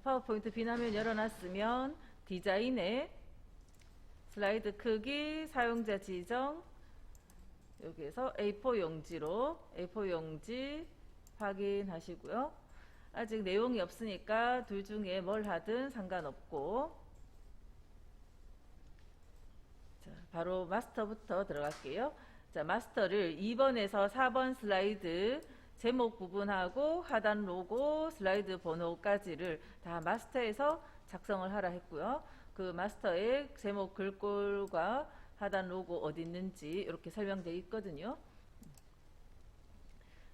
파워포인트 비나면 열어놨으면 디자인에 슬라이드 크기, 사용자 지정, 여기에서 A4 용지로 A4 용지 확인하시고요. 아직 내용이 없으니까 둘 중에 뭘 하든 상관없고, 자, 바로 마스터부터 들어갈게요. 자, 마스터를 2번에서 4번 슬라이드 제목 부분하고 하단 로고, 슬라이드 번호까지를 다 마스터에서 작성을 하라 했고요. 그 마스터의 제목 글꼴과 하단 로고 어디 있는지 이렇게 설명되어 있거든요.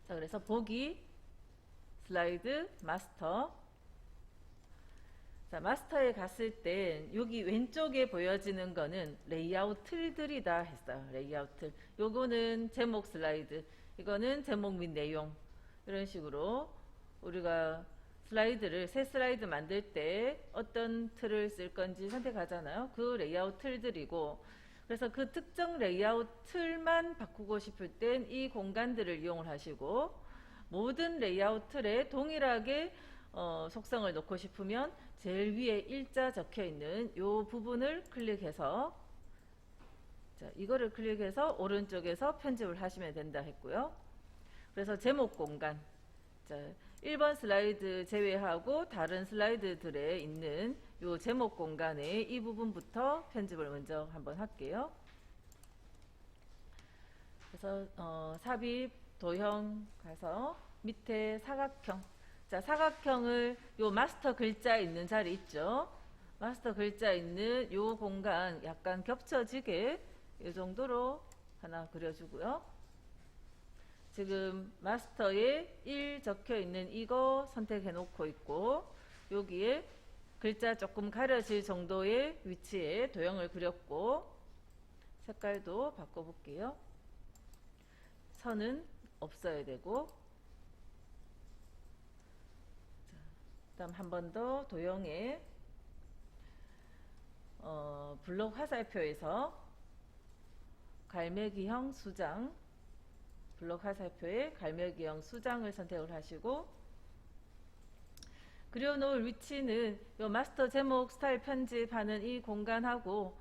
자, 그래서 보기 슬라이드 마스터. 자, 마스터에 갔을 땐 여기 왼쪽에 보여지는 거는 레이아웃 틀들이다 했어요. 레이아웃 틀. 요거는 제목 슬라이드, 이거는 제목 및 내용, 이런 식으로 우리가 슬라이드를 새 슬라이드 만들 때 어떤 틀을 쓸 건지 선택하잖아요. 그 레이아웃 틀들이고, 그래서 그 특정 레이아웃 틀만 바꾸고 싶을 땐 이 공간들을 이용을 하시고, 모든 레이아웃 틀에 동일하게 속성을 넣고 싶으면 제일 위에 일자 적혀 있는 이 부분을 클릭해서, 자, 이거를 클릭해서 오른쪽에서 편집을 하시면 된다 했고요. 그래서 제목 공간, 자, 1번 슬라이드 제외하고 다른 슬라이드들에 있는 이 제목 공간의 이 부분부터 편집을 먼저 한번 할게요. 그래서 삽입 도형 가서 밑에 사각형, 자, 사각형을 요 마스터 글자 있는 자리 있죠. 마스터 글자 있는 요 공간 약간 겹쳐지게 이 정도로 하나 그려주고요. 지금 마스터에 1 적혀 있는 이거 선택해 놓고 있고, 여기에 글자 조금 가려질 정도의 위치에 도형을 그렸고, 색깔도 바꿔볼게요. 선은 없어야 되고, 다음 한 번 더 도형에 블록 화살표에서 갈매기형 수장, 블록 화살표에 갈매기형 수장을 선택을 하시고, 그려놓을 위치는 요 마스터 제목 스타일 편집하는 이 공간하고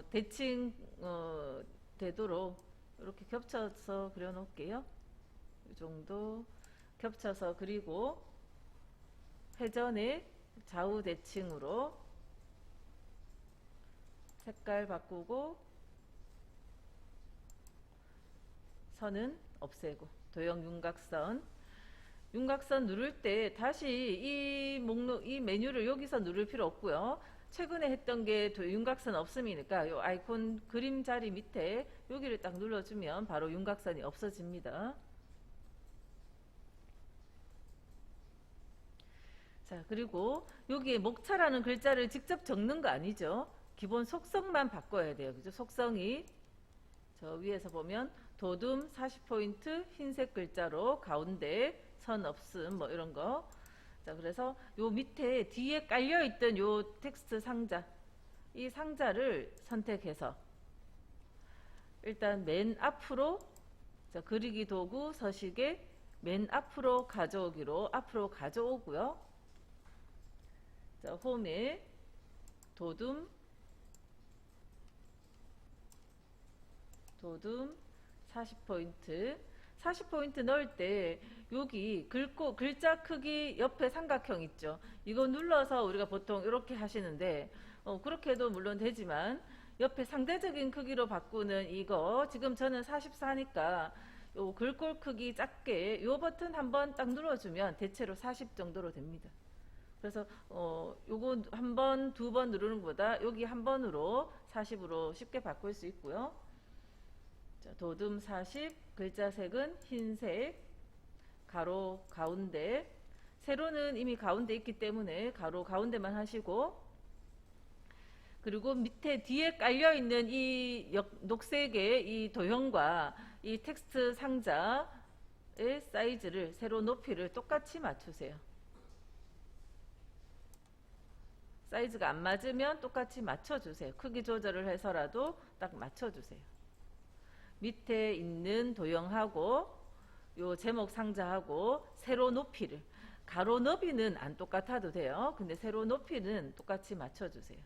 대칭 되도록 이렇게 겹쳐서 그려놓을게요. 이 정도 겹쳐서 그리고 회전의 좌우 대칭으로 색깔 바꾸고 선은 없애고, 도형 윤곽선, 윤곽선 누를 때 다시 이 목록, 이 메뉴를 여기서 누를 필요 없고요. 최근에 했던 게 윤곽선 없음이니까 요 아이콘 그림 자리 밑에 여기를 딱 눌러주면 바로 윤곽선이 없어집니다. 자, 그리고 여기에 목차라는 글자를 직접 적는 거 아니죠. 기본 속성만 바꿔야 돼요. 그죠? 속성이 저 위에서 보면 도둠 40포인트 흰색 글자로 가운데 선 없음 뭐 이런 거. 자, 그래서 요 밑에 뒤에 깔려 있던 요 텍스트 상자, 이 상자를 선택해서 일단 맨 앞으로, 자, 그리기 도구 서식에 맨 앞으로 가져오기로 앞으로 가져오고요. 자, 홈에 도둠 40포인트 40포인트 넣을 때 여기 글자 크기 옆에 삼각형 있죠. 이거 눌러서 우리가 보통 이렇게 하시는데 그렇게 해도 물론 되지만 옆에 상대적인 크기로 바꾸는 이거, 지금 저는 44니까 요 글꼴 크기 작게 요 버튼 한번 딱 눌러주면 대체로 40 정도로 됩니다. 그래서 요거 한 번, 두 번 누르는 것보다 여기 한 번으로 40으로 쉽게 바꿀 수 있고요. 자, 도둠 40, 글자 색은 흰색, 가로 가운데, 세로는 이미 가운데 있기 때문에 가로 가운데만 하시고, 그리고 밑에 뒤에 깔려 있는 이 녹색의 이 도형과 이 텍스트 상자의 사이즈를, 세로 높이를 똑같이 맞추세요. 사이즈가 안 맞으면 똑같이 맞춰주세요. 크기 조절을 해서라도 딱 맞춰주세요. 밑에 있는 도형하고 요 제목 상자하고 세로 높이를 가로 너비는 안 똑같아도 돼요. 근데 세로 높이는 똑같이 맞춰주세요.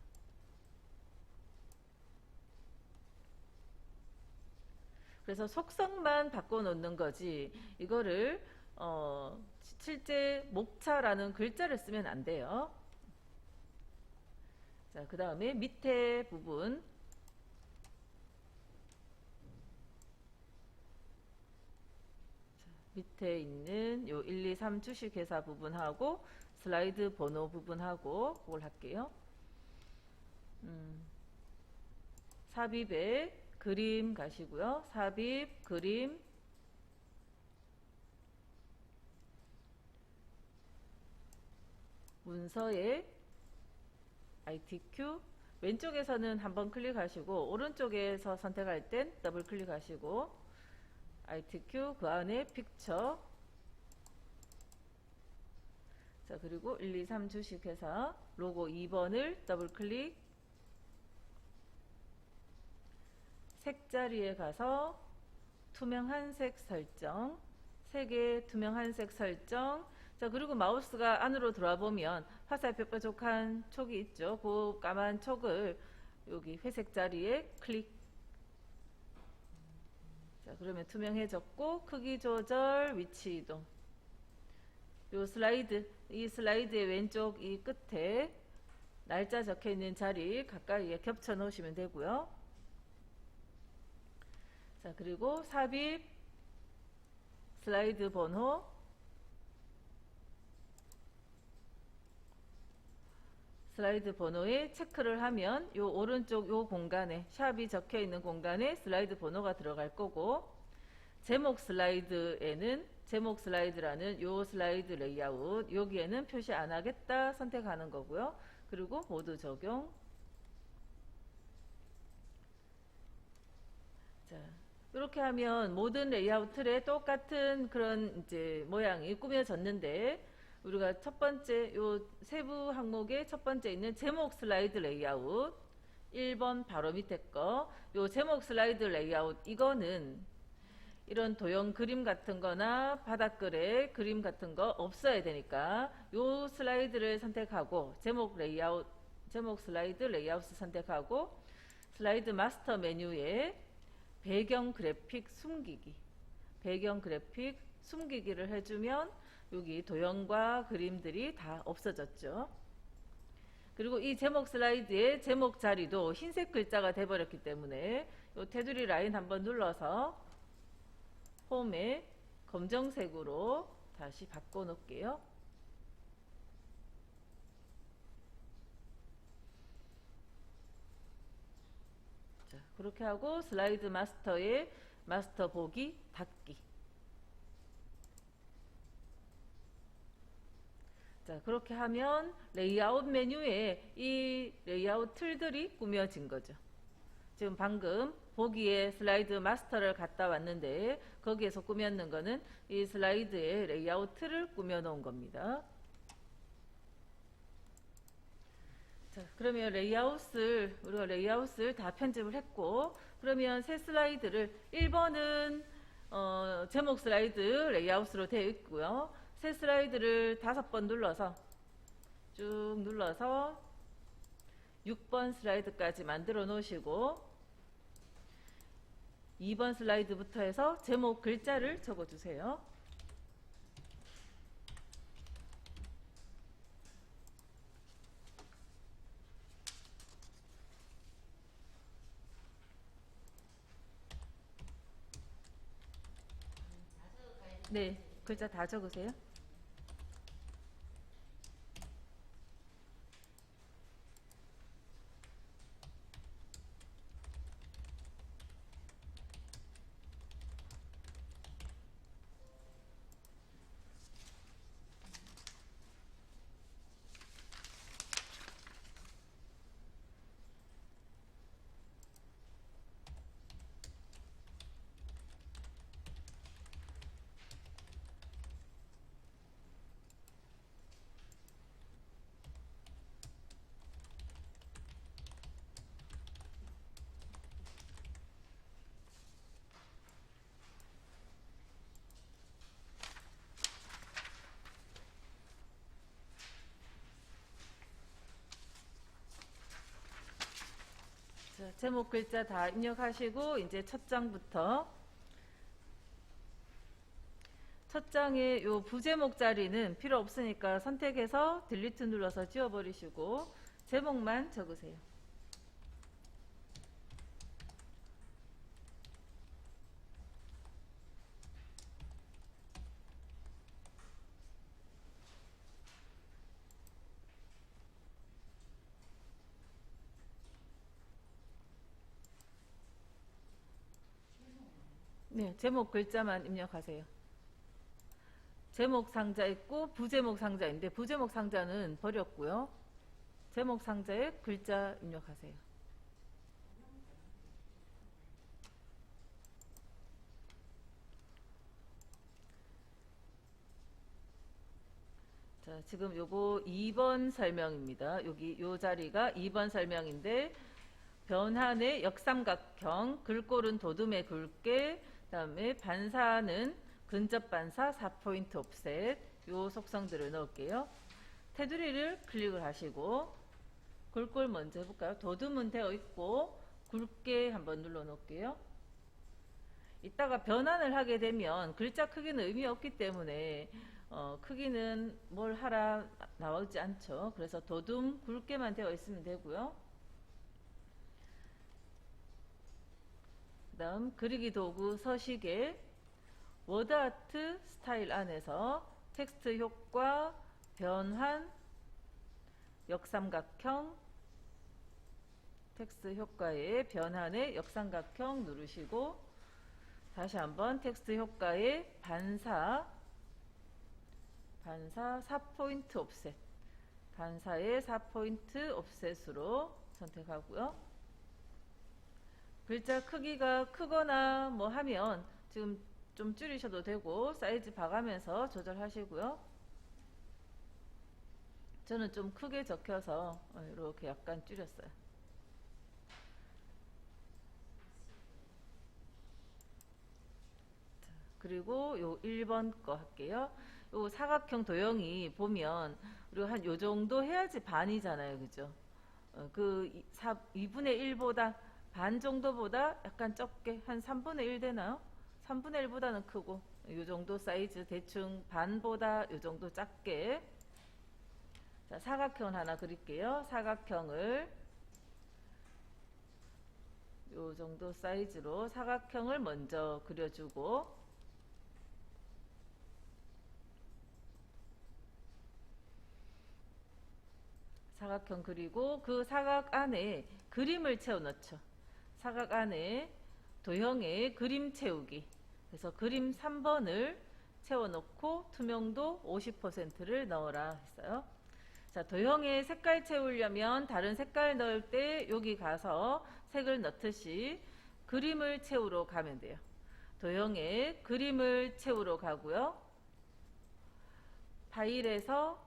그래서 속성만 바꿔놓는 거지 이거를 실제 목차라는 글자를 쓰면 안 돼요. 자, 그 다음에 밑에 부분 밑에 있는 요 1, 2, 3 주식회사 부분하고 슬라이드 번호 부분하고 그걸 할게요. 삽입에 그림 가시고요. 삽입, 그림, 문서에 ITQ 왼쪽에서는 한번 클릭하시고 오른쪽에서 선택할 땐 더블 클릭하시고 ITQ 그 안에 픽처 자 그리고 1, 2, 3 주식회사 로고 2번을 더블 클릭 색자리에 가서 투명한 색 설정 색의 투명한 색 설정 자 그리고 마우스가 안으로 들어와 보면 화살 뾰뾰족한 촉이 있죠. 그 까만 촉을 여기 회색 자리에 클릭 자 그러면 투명해졌고 크기 조절 위치 이동 요 슬라이드 이 슬라이드의 왼쪽 이 끝에 날짜 적혀 있는 자리 가까이에 겹쳐 놓으시면 되고요. 자 그리고 삽입 슬라이드 번호 슬라이드 번호에 체크를 하면 요 오른쪽 요 공간에 샵이 적혀 있는 공간에 슬라이드 번호가 들어갈 거고 제목 슬라이드에는 제목 슬라이드라는 요 슬라이드 레이아웃 여기에는 표시 안 하겠다 선택하는 거고요. 그리고 모두 적용 자 이렇게 하면 모든 레이아웃 틀에 똑같은 그런 이제 모양이 꾸며졌는데 우리가 첫 번째 요 세부 항목의 첫 번째 있는 제목 슬라이드 레이아웃 1번 바로 밑에 거 요 제목 슬라이드 레이아웃 이거는 이런 도형 그림 같은 거나 바닥글에 그림 같은 거 없어야 되니까 요 슬라이드를 선택하고 제목 레이아웃 제목 슬라이드 레이아웃을 선택하고 슬라이드 마스터 메뉴에 배경 그래픽 숨기기 배경 그래픽 숨기기를 해주면 여기 도형과 그림들이 다 없어졌죠. 그리고 이 제목 슬라이드의 제목 자리도 흰색 글자가 돼버렸기 때문에 이 테두리 라인 한번 눌러서 홈에 검정색으로 다시 바꿔 놓을게요. 자, 그렇게 하고 슬라이드 마스터에 마스터 보기 닫기 자 그렇게 하면 레이아웃 메뉴에 이 레이아웃 틀들이 꾸며진 거죠. 지금 방금 보기에 슬라이드 마스터를 갔다 왔는데 거기에서 꾸몄는 거는 이 슬라이드의 레이아웃 틀을 꾸며 놓은 겁니다. 자 그러면 우리가 레이아웃을 다 편집을 했고 그러면 새 슬라이드를 1번은 제목 슬라이드 레이아웃으로 되어 있고요. 새 슬라이드를 5번 눌러서 쭉 눌러서 6번 슬라이드까지 만들어 놓으시고 2번 슬라이드부터 해서 제목 글자를 적어 주세요. 네, 글자 다 적으세요. 제목 글자 다 입력하시고 이제 첫 장부터 첫 장에 요 부제목 자리는 필요 없으니까 선택해서 딜리트 눌러서 지워버리시고 제목만 적으세요. 네, 제목 글자만 입력하세요. 제목 상자 있고 부제목 상자인데 부제목 상자는 버렸고요. 제목 상자에 글자 입력하세요. 자, 지금 요거 2번 설명입니다. 여기 요 자리가 2번 설명인데 변환의 역삼각형, 글꼴은 도둠에 굵게, 그다음에 반사는 근접 반사 4포인트 옵셋 요 속성들을 넣을게요. 테두리를 클릭을 하시고 글꼴 먼저 해볼까요? 도둠은 되어 있고 굵게 한번 눌러 놓을게요. 이따가 변환을 하게 되면 글자 크기는 의미 없기 때문에 크기는 뭘 하라 나오지 않죠. 그래서 도둠 굵게만 되어 있으면 되고요. 그 다음 그리기 도구 서식에 워드아트 스타일 안에서 텍스트 효과, 변환, 역삼각형, 텍스트 효과의 변환의 역삼각형 누르시고 다시 한번 텍스트 효과의 반사 4포인트 옵셋 반사의 4포인트 옵셋으로 선택하고요. 글자 크기가 크거나 뭐 하면 지금 좀 줄이셔도 되고 사이즈 봐가면서 조절하시고요. 저는 좀 크게 적혀서 이렇게 약간 줄였어요. 자, 그리고 요 1번 거 할게요. 요 사각형 도형이 보면 우리가 한 요 정도 해야지 반이잖아요. 그죠? 그 2분의 1보다 반 정도보다 약간 적게 한 3분의 1 되나요? 3분의 1보다는 크고 이 정도 사이즈 대충 반보다 이 정도 작게. 자, 사각형을 하나 그릴게요. 사각형을 이 정도 사이즈로 사각형을 먼저 그려주고 사각형 그리고 그 사각 안에 그림을 채워 넣죠. 사각 안에 도형의 그림 채우기. 그래서 그림 3번을 채워놓고 투명도 50%를 넣어라 했어요. 자, 도형의 색깔 채우려면 다른 색깔 넣을 때 여기 가서 색을 넣듯이 그림을 채우러 가면 돼요. 도형의 그림을 채우러 가고요. 파일에서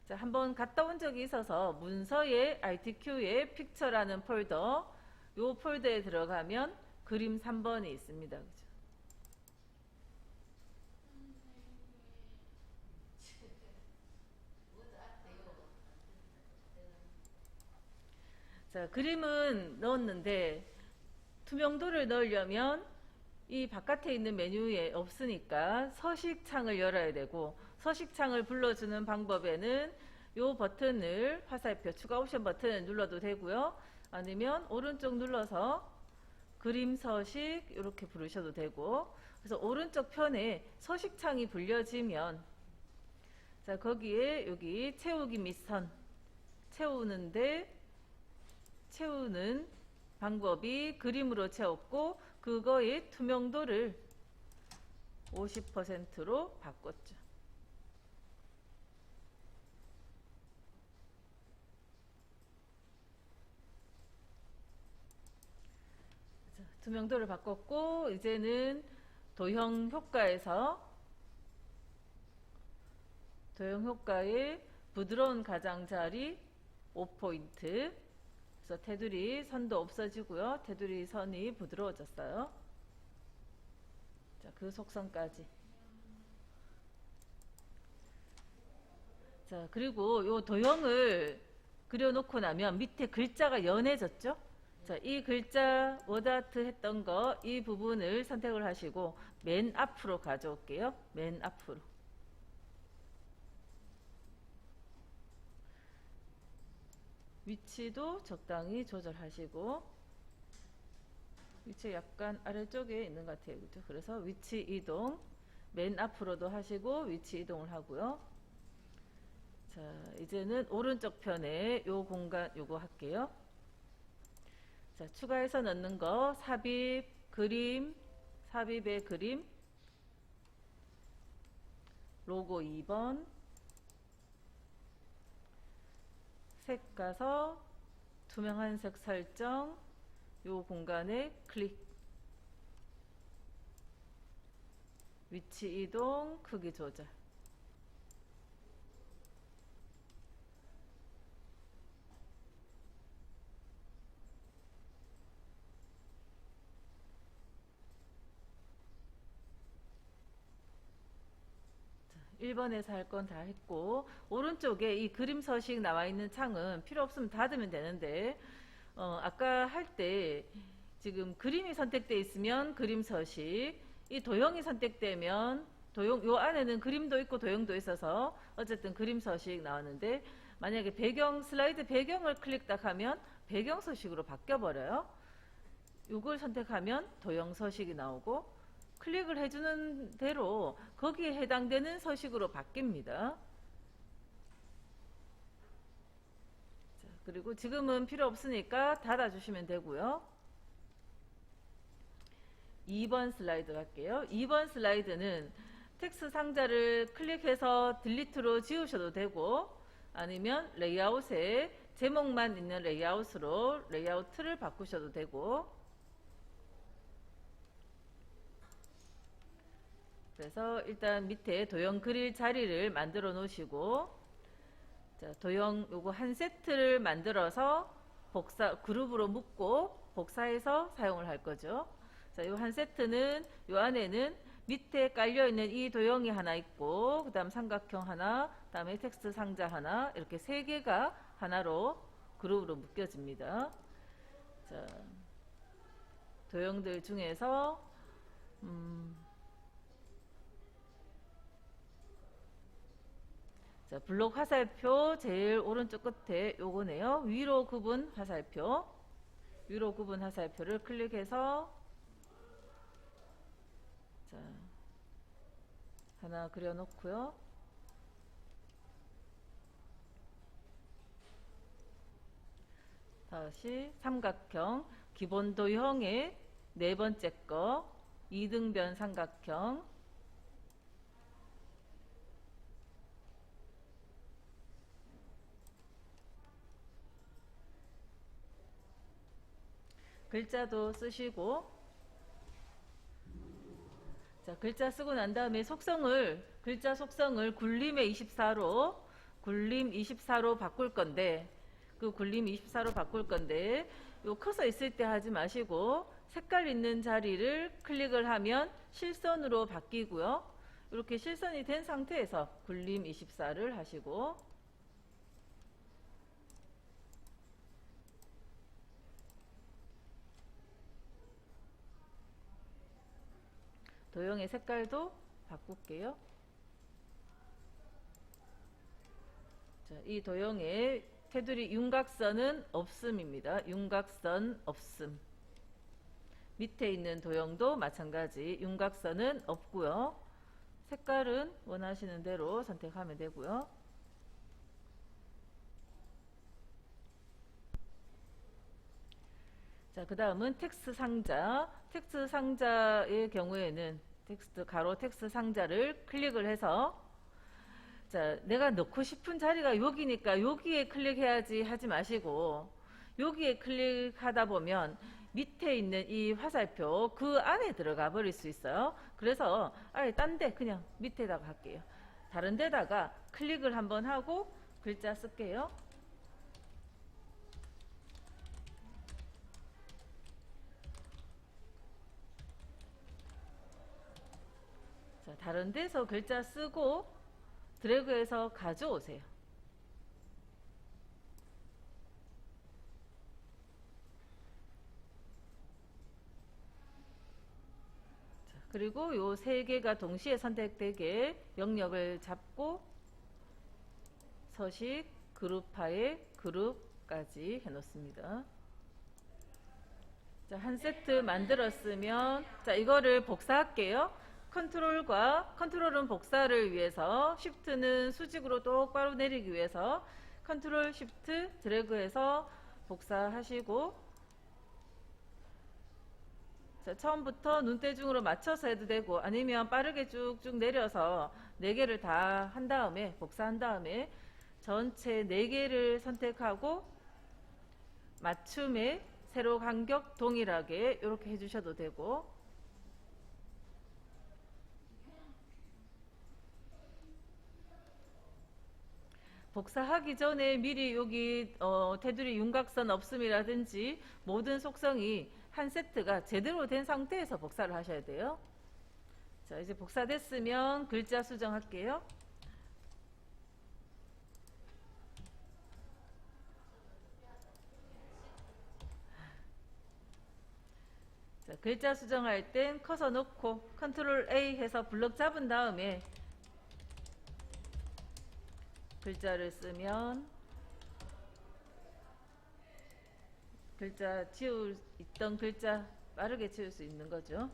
자, 한번 갔다 온 적이 있어서 문서의 RTQ의 픽처라는 폴더 요 폴더에 들어가면 그림 3번이 있습니다. 그죠? 자, 그림은 넣었는데 투명도를 넣으려면 이 바깥에 있는 메뉴에 없으니까 서식창을 열어야 되고 서식창을 불러주는 방법에는 이 버튼을 화살표 추가 옵션 버튼을 눌러도 되고요. 아니면 오른쪽 눌러서 그림 서식 이렇게 부르셔도 되고 그래서 오른쪽 편에 서식창이 불려지면 자 거기에 여기 채우기 및 선 채우는데 채우는 방법이 그림으로 채웠고 그거의 투명도를 50%로 바꿨죠. 자, 투명도를 바꿨고 이제는 도형 효과에서 도형 효과의 부드러운 가장자리 5포인트 그래서 테두리 선도 없어지고요. 테두리 선이 부드러워졌어요. 자, 그 속성까지. 자, 그리고 요 도형을 그려놓고 나면 밑에 글자가 연해졌죠? 자, 이 글자 워드아트 했던 거 이 부분을 선택을 하시고 맨 앞으로 가져올게요. 맨 앞으로. 위치도 적당히 조절하시고 위치 약간 아래쪽에 있는 것 같아요. 그죠? 그래서 위치 이동 맨 앞으로도 하시고 위치 이동을 하고요. 자, 이제는 오른쪽 편에 요 공간 요거 할게요. 자, 추가해서 넣는 거 삽입, 그림, 삽입의 그림, 로고 2번, 색 가서 투명한 색 설정, 요 공간에 클릭, 위치 이동, 크기 조절. 자, 1번에서 할 건 다 했고 오른쪽에 이 그림 서식 나와 있는 창은 필요 없으면 닫으면 되는데 아까 할 때 지금 그림이 선택되어 있으면 그림 서식, 이 도형이 선택되면 도형, 요 안에는 그림도 있고 도형도 있어서 어쨌든 그림 서식 나왔는데 만약에 배경 슬라이드 배경을 클릭 딱 하면 배경 서식으로 바뀌어 버려요. 요걸 선택하면 도형 서식이 나오고 클릭을 해주는 대로 거기에 해당되는 서식으로 바뀝니다. 자, 그리고 지금은 필요 없으니까 닫아주시면 되고요. 2번 슬라이드 갈게요. 2번 슬라이드는 텍스트 상자를 클릭해서 딜리트로 지우셔도 되고 아니면 레이아웃에 제목만 있는 레이아웃으로 레이아웃을 바꾸셔도 되고, 그래서 일단 밑에 도형 그릴 자리를 만들어 놓으시고, 자, 도형 요거 한 세트를 만들어서 복사 그룹으로 묶고 복사해서 사용을 할 거죠. 자, 요 한 세트는 요 안에는 밑에 깔려 있는 이 도형이 하나 있고, 그다음 삼각형 하나, 그다음에 텍스트 상자 하나, 이렇게 세 개가 하나로 그룹으로 묶여집니다. 자, 도형들 중에서 자, 블록 화살표 제일 오른쪽 끝에 요거네요. 위로 구분 화살표. 위로 구분 화살표를 클릭해서 자, 하나 그려 놓고요. 다시 삼각형 기본 도형의 네 번째 거 이등변 삼각형, 글자도 쓰시고, 자, 글자 쓰고 난 다음에 글자 속성을 굴림의 24로 굴림 24로 바꿀 건데, 그 굴림 24로 바꿀 건데 요 커서 있을 때 하지 마시고 색깔 있는 자리를 클릭을 하면 실선으로 바뀌고요. 이렇게 실선이 된 상태에서 굴림 24를 하시고, 도형의 색깔도 바꿀게요. 자, 이 도형의 테두리 윤곽선은 없음입니다. 윤곽선 없음. 밑에 있는 도형도 마찬가지 윤곽선은 없고요. 색깔은 원하시는 대로 선택하면 되고요. 자, 그 다음은 텍스트 상자. 텍스트 상자의 경우에는 텍스트 상자를 클릭을 해서, 자, 내가 넣고 싶은 자리가 여기니까 여기에 클릭해야지 하지 마시고, 여기에 클릭하다 보면 밑에 있는 이 화살표 그 안에 들어가 버릴 수 있어요. 그래서 아예 딴 데 그냥 밑에다가 할게요. 다른 데다가 클릭을 한번 하고 글자 쓸게요. 자, 다른 데서 글자 쓰고 드래그해서 가져오세요. 그리고 요 세 개가 동시에 선택되게 영역을 잡고 서식, 그룹하에 그룹까지 해놓습니다. 자, 한 세트 만들었으면, 자, 이거를 복사할게요. 컨트롤은 복사를 위해서, 쉬프트는 수직으로 똑바로 내리기 위해서 컨트롤 쉬프트 드래그해서 복사하시고, 자, 처음부터 눈대중으로 맞춰서 해도 되고 아니면 빠르게 쭉쭉 내려서 4개를 다 한 다음에 복사한 다음에 전체 4개를 선택하고 맞춤에 세로 간격 동일하게 이렇게 해주셔도 되고, 복사하기 전에 미리 여기 테두리 윤곽선 없음이라든지 모든 속성이 한 세트가 제대로 된 상태에서 복사를 하셔야 돼요. 자, 이제 복사됐으면 글자 수정할게요. 자, 글자 수정할 땐 커서 놓고 컨트롤 A 해서 블럭 잡은 다음에 글자를 쓰면 글자 있던 글자 빠르게 지울 수 있는 거죠.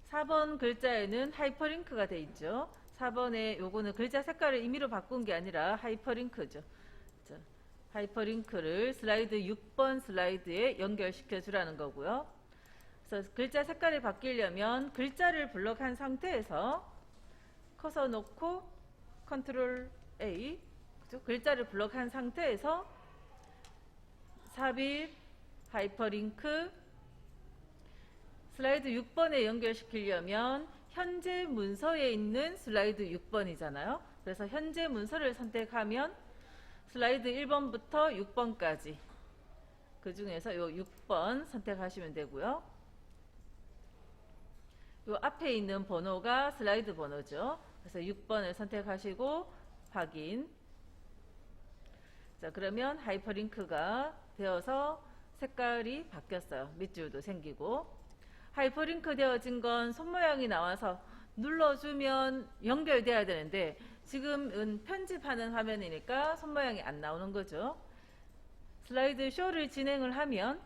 사 번 글자에는 하이퍼링크가 돼 있죠. 4번에 요거는 글자 색깔을 임의로 바꾼 게 아니라 하이퍼링크죠. 자, 하이퍼링크를 슬라이드 6번 슬라이드에 연결시켜 주라는 거고요. 그래서 글자 색깔이 바뀌려면 글자를 블럭한 상태에서 커서 놓고 컨트롤 A, 그죠? 글자를 블럭한 상태에서 삽입, 하이퍼링크, 슬라이드 6번에 연결시키려면 현재 문서에 있는 슬라이드 6번이잖아요. 그래서 현재 문서를 선택하면 슬라이드 1번부터 6번까지 그 중에서 요 6번 선택하시면 되고요. 요 앞에 있는 번호가 슬라이드 번호죠. 그래서 6번을 선택하시고 확인. 자, 그러면 하이퍼링크가 되어서 색깔이 바뀌었어요. 밑줄도 생기고. 하이퍼링크 되어진 건 손모양이 나와서 눌러주면 연결돼야 되는데 지금은 편집하는 화면이니까 손모양이 안 나오는 거죠. 슬라이드 쇼를 진행을 하면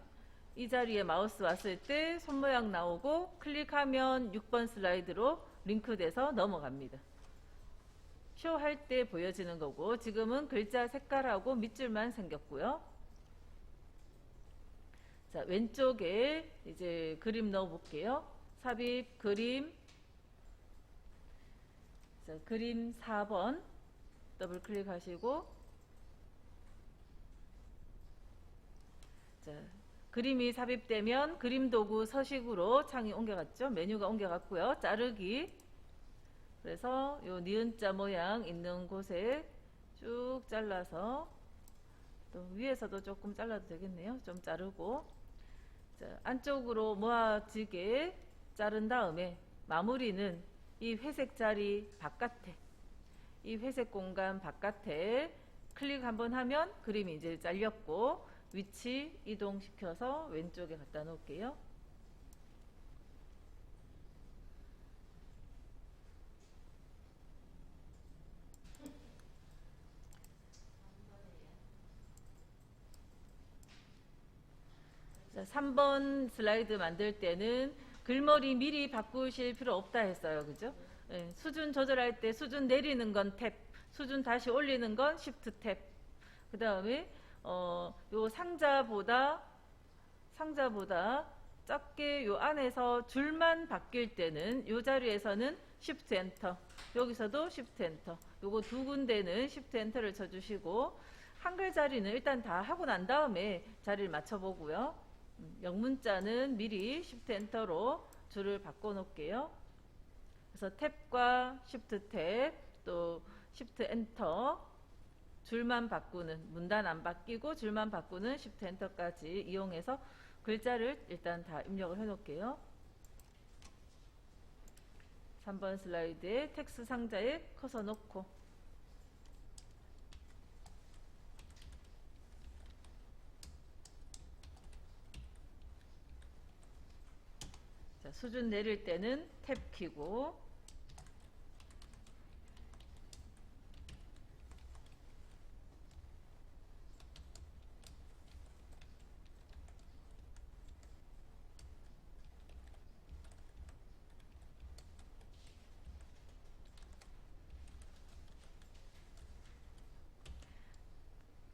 이 자리에 마우스 왔을 때 손모양 나오고 클릭하면 6번 슬라이드로 링크돼서 넘어갑니다. 쇼 할 때 보여지는 거고, 지금은 글자 색깔하고 밑줄만 생겼고요. 자, 왼쪽에 이제 그림 넣어 볼게요. 삽입 그림. 자, 그림 4번 더블 클릭하시고, 자, 그림이 삽입되면 그림 도구 서식으로 창이 옮겨갔죠. 메뉴가 옮겨갔고요. 자르기. 그래서 요 니은자 모양 있는 곳에 쭉 잘라서, 또 위에서도 조금 잘라도 되겠네요. 좀 자르고, 자, 안쪽으로 모아지게 자른 다음에 마무리는 이 회색 자리 바깥에, 이 회색 공간 바깥에 클릭 한번 하면 그림이 이제 잘렸고, 위치 이동시켜서 왼쪽에 갖다 놓을게요. 자, 3번 슬라이드 만들 때는 글머리 미리 바꾸실 필요 없다 했어요. 그죠? 예, 수준 조절할 때 수준 내리는 건 탭, 수준 다시 올리는 건 Shift 탭. 그 다음에 요 상자보다 작게 요 안에서 줄만 바뀔 때는 요 자리에서는 Shift 엔터, 여기서도 Shift 엔터, 요거 두 군데는 Shift 엔터를 쳐주시고, 한글 자리는 일단 다 하고 난 다음에 자리를 맞춰보고요. 영문자는 미리 Shift 엔터로 줄을 바꿔 놓을게요. 그래서 탭과 Shift 탭, 또 Shift 엔터, 줄만 바꾸는, 문단 안 바뀌고 줄만 바꾸는 Shift 엔터까지 이용해서 글자를 일단 다 입력을 해 놓을게요. 3번 슬라이드에 텍스트 상자에 커서 놓고, 자, 수준 내릴 때는 탭 키고,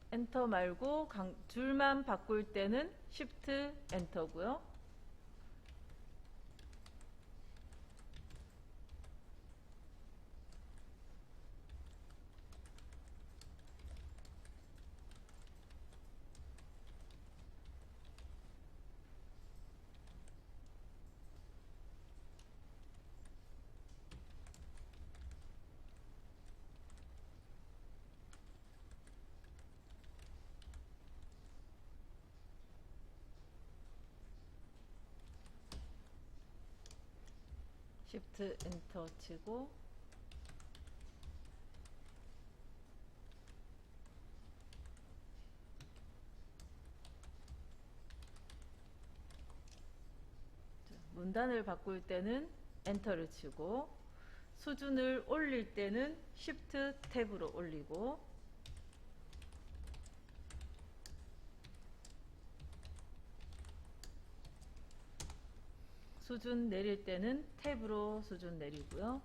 엔터 말고 줄만 바꿀 때는 Shift 엔터고요. Shift 엔터 치고, 문단을 바꿀 때는 엔터를 치고, 수준을 올릴 때는 Shift 탭으로 올리고, 수준 내릴 때는 탭으로 수준 내리고요.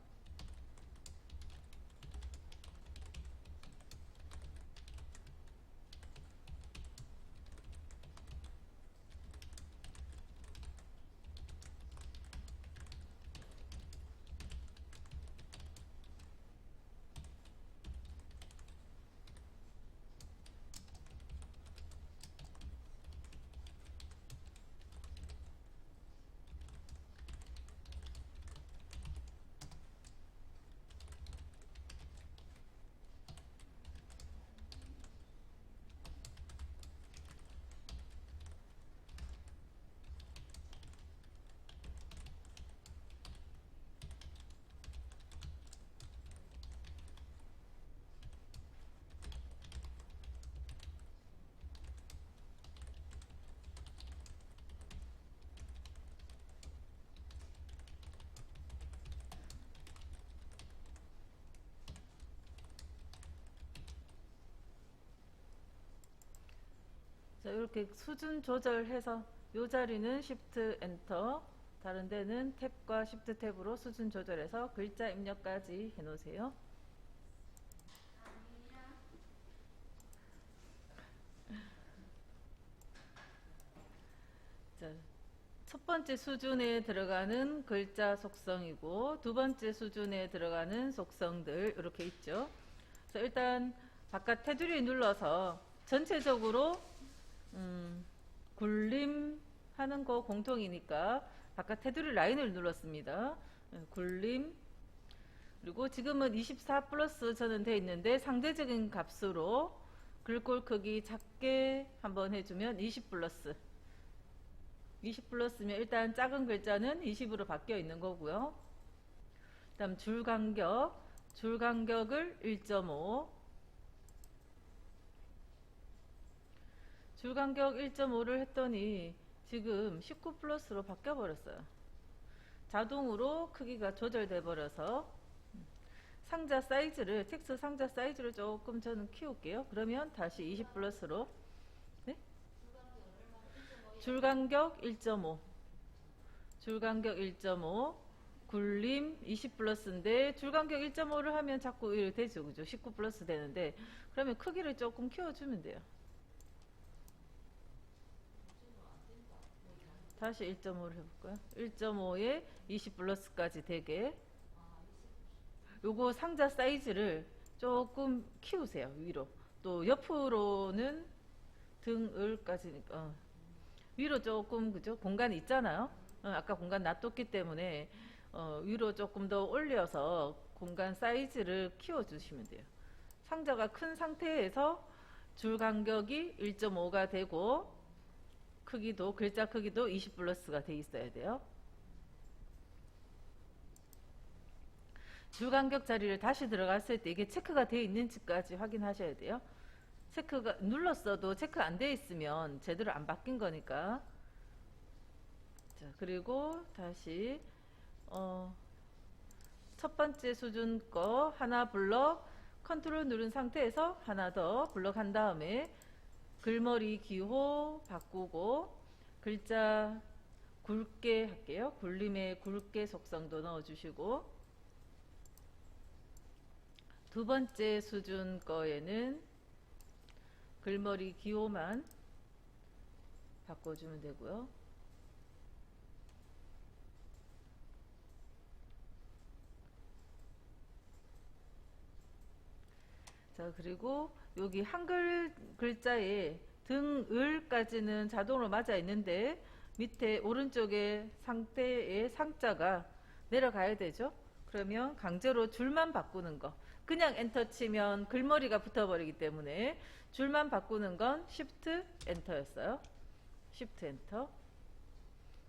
자, 이렇게 수준 조절해서 이 자리는 Shift 엔터, 다른 데는 탭과 Shift 탭으로 수준 조절해서 글자 입력까지 해 놓으세요. 자, 첫 번째 수준에 들어가는 글자 속성이고 두 번째 수준에 들어가는 속성들 이렇게 있죠. 그래서 일단 바깥 테두리 눌러서 전체적으로 굴림 하는 거 공통이니까 바깥 테두리 라인을 눌렀습니다. 굴림, 그리고 지금은 24 플러스 저는 돼 있는데 상대적인 값으로 글꼴 크기 작게 한번 해주면 20 플러스. 20 플러스면 일단 작은 글자는 20으로 바뀌어 있는 거고요. 그 다음 줄 간격을 1.5, 줄 간격 1.5를 했더니 지금 19 플러스로 바뀌어 버렸어요. 자동으로 크기가 조절돼 버려서 상자 사이즈를, 텍스트 상자 사이즈를 조금 저는 키울게요. 그러면 다시 20 플러스로, 네? 줄 간격 1.5, 줄 간격 1.5, 굴림 20 플러스인데 줄 간격 1.5를 하면 자꾸 이렇게 되죠, 그죠? 19 플러스 되는데, 그러면 크기를 조금 키워주면 돼요. 다시 1.5를 해볼까요? 1.5에 20 플러스까지 되게. 요거 상자 사이즈를 조금 키우세요, 위로. 또 옆으로는 등을까지, 위로 조금, 그죠? 공간이 있잖아요. 아까 공간 놔뒀기 때문에 위로 조금 더 올려서 공간 사이즈를 키워주시면 돼요. 상자가 큰 상태에서 줄 간격이 1.5가 되고 크기도 글자 크기도 20 플러스가 돼 있어야 돼요. 줄 간격 자리를 다시 들어갔을 때 이게 체크가 되어 있는지까지 확인하셔야 돼요. 체크가 눌렀어도 체크 안 되어 있으면 제대로 안 바뀐 거니까. 자, 그리고 다시 첫 번째 수준 거 하나 블럭 컨트롤 누른 상태에서 하나 더 블럭한 다음에 글머리 기호 바꾸고 글자 굵게 할게요. 굴림의 굵게 속성도 넣어주시고 두 번째 수준 거에는 글머리 기호만 바꿔주면 되고요. 자, 그리고 여기 한글 글자에 등을까지는 자동으로 맞아 있는데 밑에 오른쪽에 상태의 상자가 내려가야 되죠. 그러면 강제로 줄만 바꾸는 거, 그냥 엔터 치면 글머리가 붙어버리기 때문에 줄만 바꾸는 건 Shift 엔터였어요. Shift 엔터.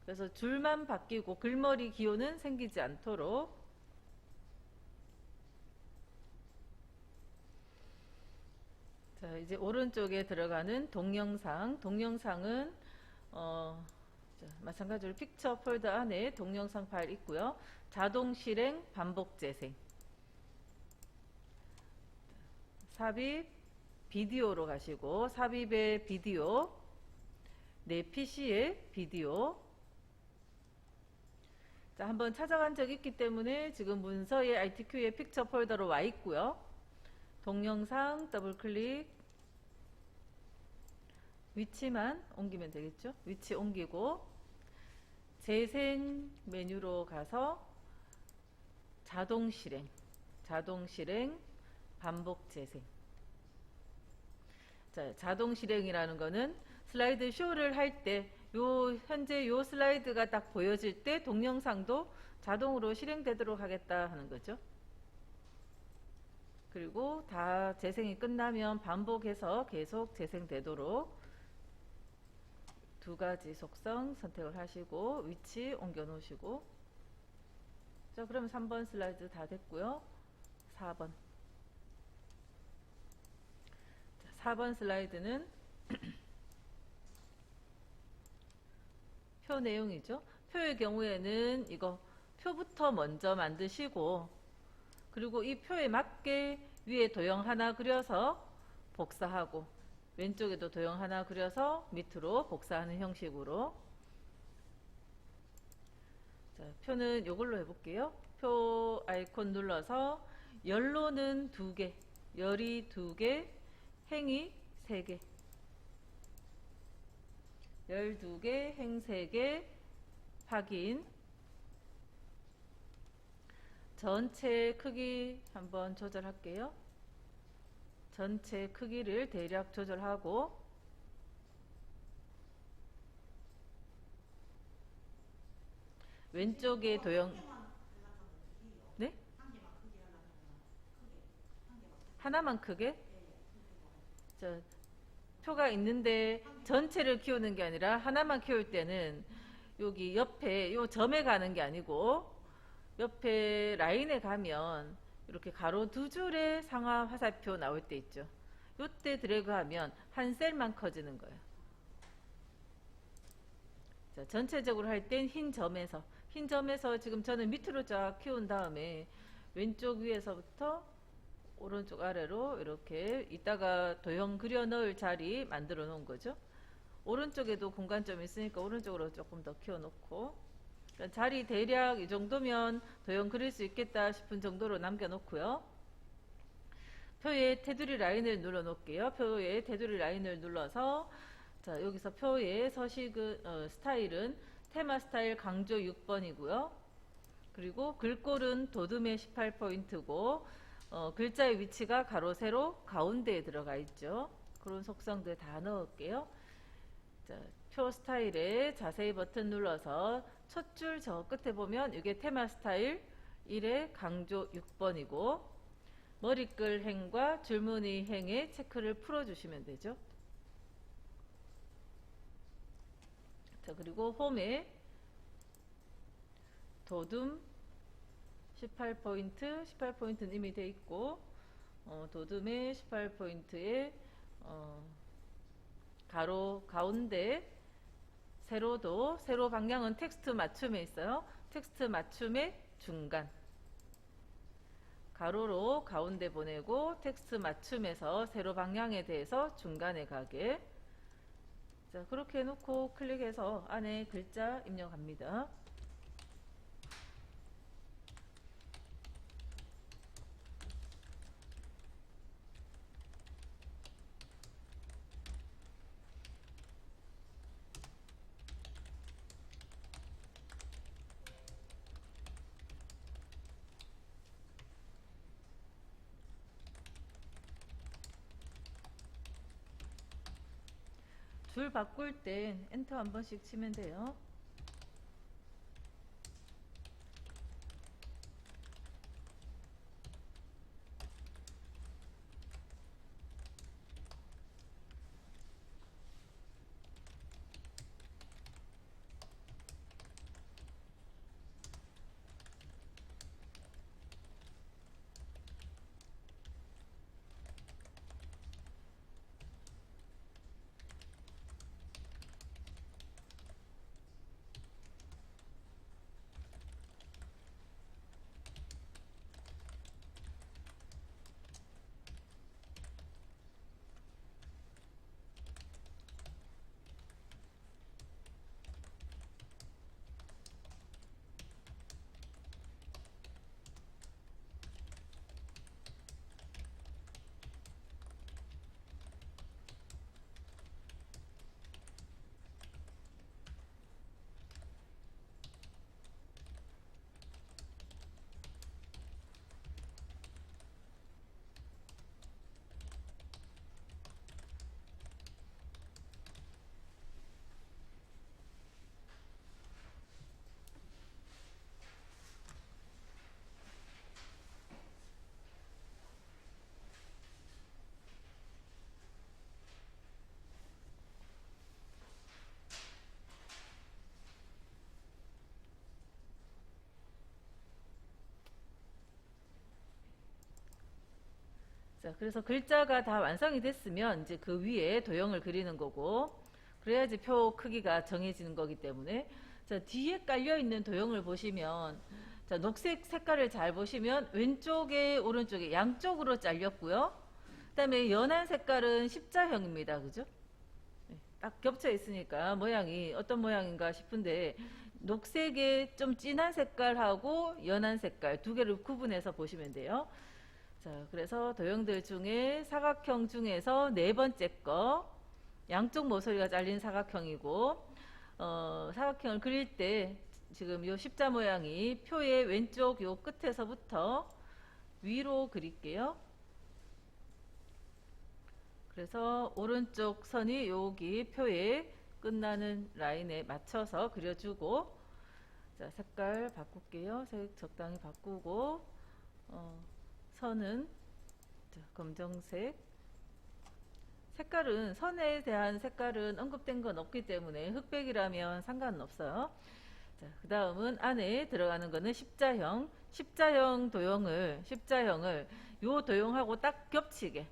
그래서 줄만 바뀌고 글머리 기호는 생기지 않도록. 자, 이제 오른쪽에 들어가는 동영상. 동영상은 자, 마찬가지로 픽처 폴더 안에 동영상 파일 있고요. 자동 실행, 반복 재생. 삽입, 비디오로 가시고 삽입의 비디오, 내 PC의 비디오. 자, 한번 찾아간 적 있기 때문에 지금 문서의 ITQ의 픽처 폴더로 와 있고요. 동영상 더블 클릭, 위치만 옮기면 되겠죠. 위치 옮기고 재생 메뉴로 가서 자동 실행, 자동 실행, 반복 재생. 자, 자동 실행이라는 거는 슬라이드 쇼를 할 때 현재 요 슬라이드가 딱 보여질 때 동영상도 자동으로 실행되도록 하겠다 하는 거죠. 그리고 다 재생이 끝나면 반복해서 계속 재생되도록 두 가지 속성 선택을 하시고 위치 옮겨 놓으시고. 자, 그러면 3번 슬라이드 다 됐고요. 4번. 자, 4번 슬라이드는 표 내용이죠. 표의 경우에는 이거 표부터 먼저 만드시고 그리고 이 표에 맞게 위에 도형 하나 그려서 복사하고 왼쪽에도 도형 하나 그려서 밑으로 복사하는 형식으로. 자, 표는 이걸로 해볼게요. 표 아이콘 눌러서 열로는 2개, 열이 2개, 행이 3개. 열 2개, 행 3개 확인. 전체 크기 한번 조절할게요. 전체 크기를 대략 조절하고 왼쪽에 도형, 네? 하나만 크게? 자, 표가 있는데 전체를 키우는 게 아니라 하나만 키울 때는 여기 옆에 요 점에 가는 게 아니고 옆에 라인에 가면 이렇게 가로 2줄의 상하 화살표 나올 때 있죠. 요때 드래그하면 한 셀만 커지는 거예요. 자, 전체적으로 할 땐 흰 점에서 지금 저는 밑으로 쫙 키운 다음에 왼쪽 위에서부터 오른쪽 아래로 이렇게 이따가 도형 그려 넣을 자리 만들어 놓은 거죠. 오른쪽에도 공간 좀 있으니까 오른쪽으로 조금 더 키워 놓고, 그러니까 자리 대략 이 정도면 도형 그릴 수 있겠다 싶은 정도로 남겨 놓고요. 표에 테두리 라인을 눌러 놓을게요. 표에 테두리 라인을 눌러서 자, 여기서 표의 서식은 스타일은 테마 스타일 강조 6번이고요. 그리고 글꼴은 도둠의 18포인트고 글자의 위치가 가로 세로 가운데에 들어가 있죠. 그런 속성들 다 넣을게요. 자, 표 스타일에 자세히 버튼 눌러서 첫 줄 저 끝에 보면 이게 테마 스타일 1의 강조 6번이고 머리글 행과 줄무늬 행의 체크를 풀어주시면 되죠. 자, 그리고 홈에 도둠 18포인트, 18포인트는 이미 돼 있고, 도둠의 18포인트에 가로 가운데 세로도, 세로 방향은 텍스트 맞춤에 있어요. 텍스트 맞춤의 중간, 가로로 가운데 보내고 텍스트 맞춤에서 세로 방향에 대해서 중간에 가게. 자, 그렇게 해놓고 클릭해서 안에 글자 입력합니다. 줄 바꿀 땐 엔터 한 번씩 치면 돼요. 자, 그래서 글자가 다 완성이 됐으면 이제 그 위에 도형을 그리는 거고, 그래야지 표 크기가 정해지는 거기 때문에. 자, 뒤에 깔려 있는 도형을 보시면, 자, 녹색 색깔을 잘 보시면 왼쪽에 오른쪽에 양쪽으로 잘렸고요. 그다음에 연한 색깔은 십자형입니다. 그죠? 네, 딱 겹쳐 있으니까 모양이 어떤 모양인가 싶은데, 녹색의 좀 진한 색깔하고 연한 색깔 두 개를 구분해서 보시면 돼요. 자, 그래서 도형들 중에 사각형 중에서 네 번째 거, 양쪽 모서리가 잘린 사각형이고, 사각형을 그릴 때 지금 요 십자 모양이 표의 왼쪽 요 끝에서부터 위로 그릴게요. 그래서 오른쪽 선이 여기 표의 끝나는 라인에 맞춰서 그려주고, 자, 색깔 바꿀게요. 색 적당히 바꾸고, 선은 검정색. 색깔은, 선에 대한 색깔은 언급된 건 없기 때문에 흑백이라면 상관은 없어요. 자, 그 다음은 안에 들어가는 거는 십자형. 십자형을 요 도형하고 딱 겹치게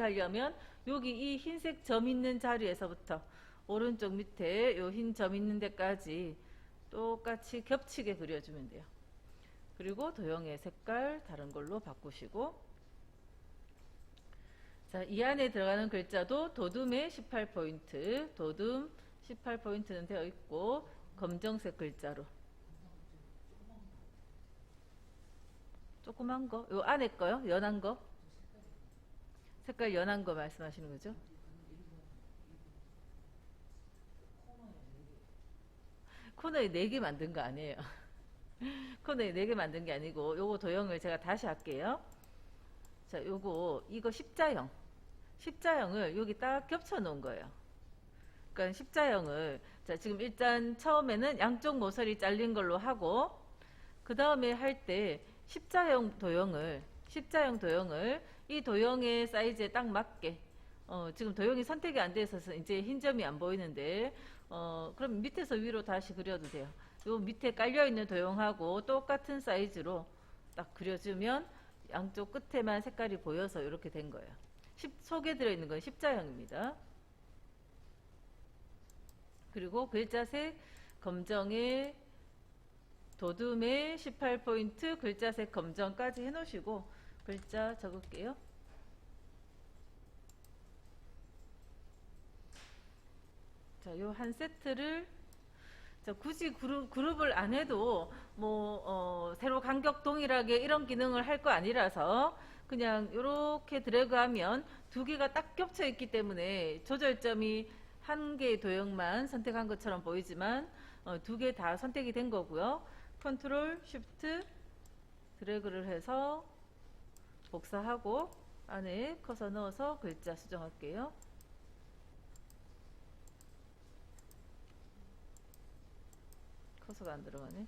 하려면 여기 이 흰색 점 있는 자리에서부터 오른쪽 밑에 요 흰 점 있는 데까지 똑같이 겹치게 그려주면 돼요. 그리고 도형의 색깔 다른 걸로 바꾸시고, 자, 이 안에 들어가는 글자도 도둠의 18포인트, 도둠 18포인트는 되어 있고, 검정색 글자로. 조그만 거, 요 안에 거요? 연한 거? 색깔 연한 거 말씀하시는 거죠? 코너에 4개 만든 거 아니에요. 코너에 4개 만든 게 아니고, 요거 도형을 제가 다시 할게요. 자, 이거 십자형을 여기 딱 겹쳐 놓은 거예요. 그러니까 십자형을, 자, 지금 일단 처음에는 양쪽 모서리 잘린 걸로 하고, 그 다음에 할 때 십자형 도형을 십자형 도형을 이 도형의 사이즈에 딱 맞게 지금 도형이 선택이 안 돼 있어서 이제 흰 점이 안 보이는데 그럼 밑에서 위로 다시 그려도 돼요. 요 밑에 깔려 있는 도형하고 똑같은 사이즈로 딱 그려주면 양쪽 끝에만 색깔이 보여서 이렇게 된 거예요. 속에 들어있는 건 십자형입니다. 그리고 글자색 검정에 도둠에 18포인트 글자색 검정까지 해놓으시고 글자 적을게요. 자, 요 한 세트를 굳이 그룹을 안 해도 세로 간격 동일하게 이런 기능을 할 거 아니라서 그냥 이렇게 드래그하면 두 개가 딱 겹쳐 있기 때문에 조절점이 한 개의 도형만 선택한 것처럼 보이지만 두 개 다 선택이 된 거고요. 컨트롤 쉬프트 드래그를 해서 복사하고 안에 커서 넣어서 글자 수정할게요. 커서가 안 들어가네.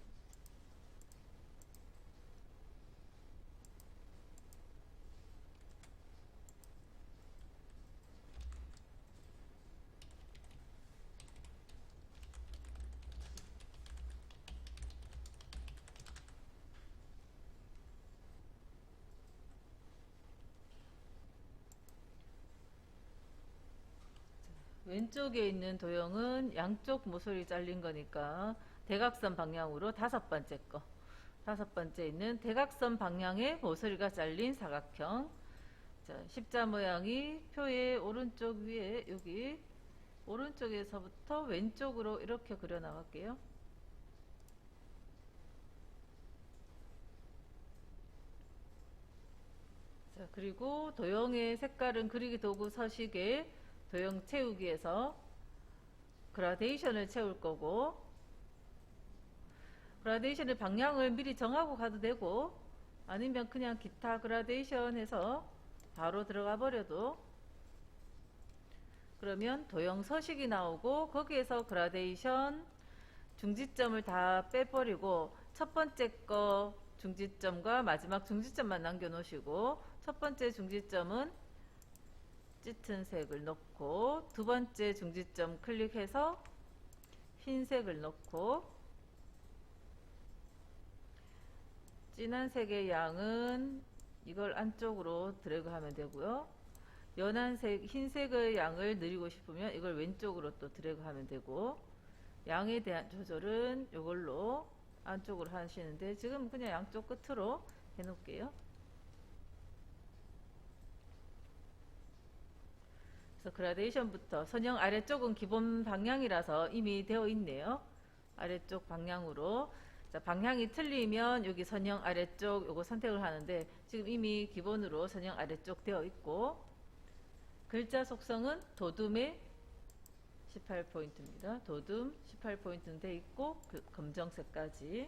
왼쪽에 있는 도형은 양쪽 모서리 잘린 거니까 대각선 방향으로 다섯 번째 거. 다섯 번째 있는 대각선 방향의 모서리가 잘린 사각형. 자, 십자 모양이 표의 오른쪽 위에 여기 오른쪽에서부터 왼쪽으로 이렇게 그려 나갈게요. 자, 그리고 도형의 색깔은 그리기 도구 서식에 도형 채우기에서 그라데이션을 채울 거고, 그라데이션의 방향을 미리 정하고 가도 되고 아니면 그냥 기타 그라데이션 해서 바로 들어가 버려도, 그러면 도형 서식이 나오고 거기에서 그라데이션 중지점을 다 빼버리고 첫 번째 거 중지점과 마지막 중지점만 남겨 놓으시고, 첫 번째 중지점은 짙은 색을 넣고 두 번째 중지점 클릭해서 흰색을 넣고, 진한 색의 양은 이걸 안쪽으로 드래그 하면 되고요. 연한 색, 흰색의 양을 늘리고 싶으면 이걸 왼쪽으로 또 드래그 하면 되고, 양에 대한 조절은 이걸로 안쪽으로 하시는데 지금 그냥 양쪽 끝으로 해 놓을게요. 그래서 그라데이션부터 선형 아래쪽은 기본 방향이라서 이미 되어 있네요. 아래쪽 방향으로. 자, 방향이 틀리면 여기 선형 아래쪽 요거 선택을 하는데 지금 이미 기본으로 선형 아래쪽 되어 있고, 글자 속성은 도둠의 18포인트입니다. 도둠 18포인트는 돼 있고 그 검정색까지.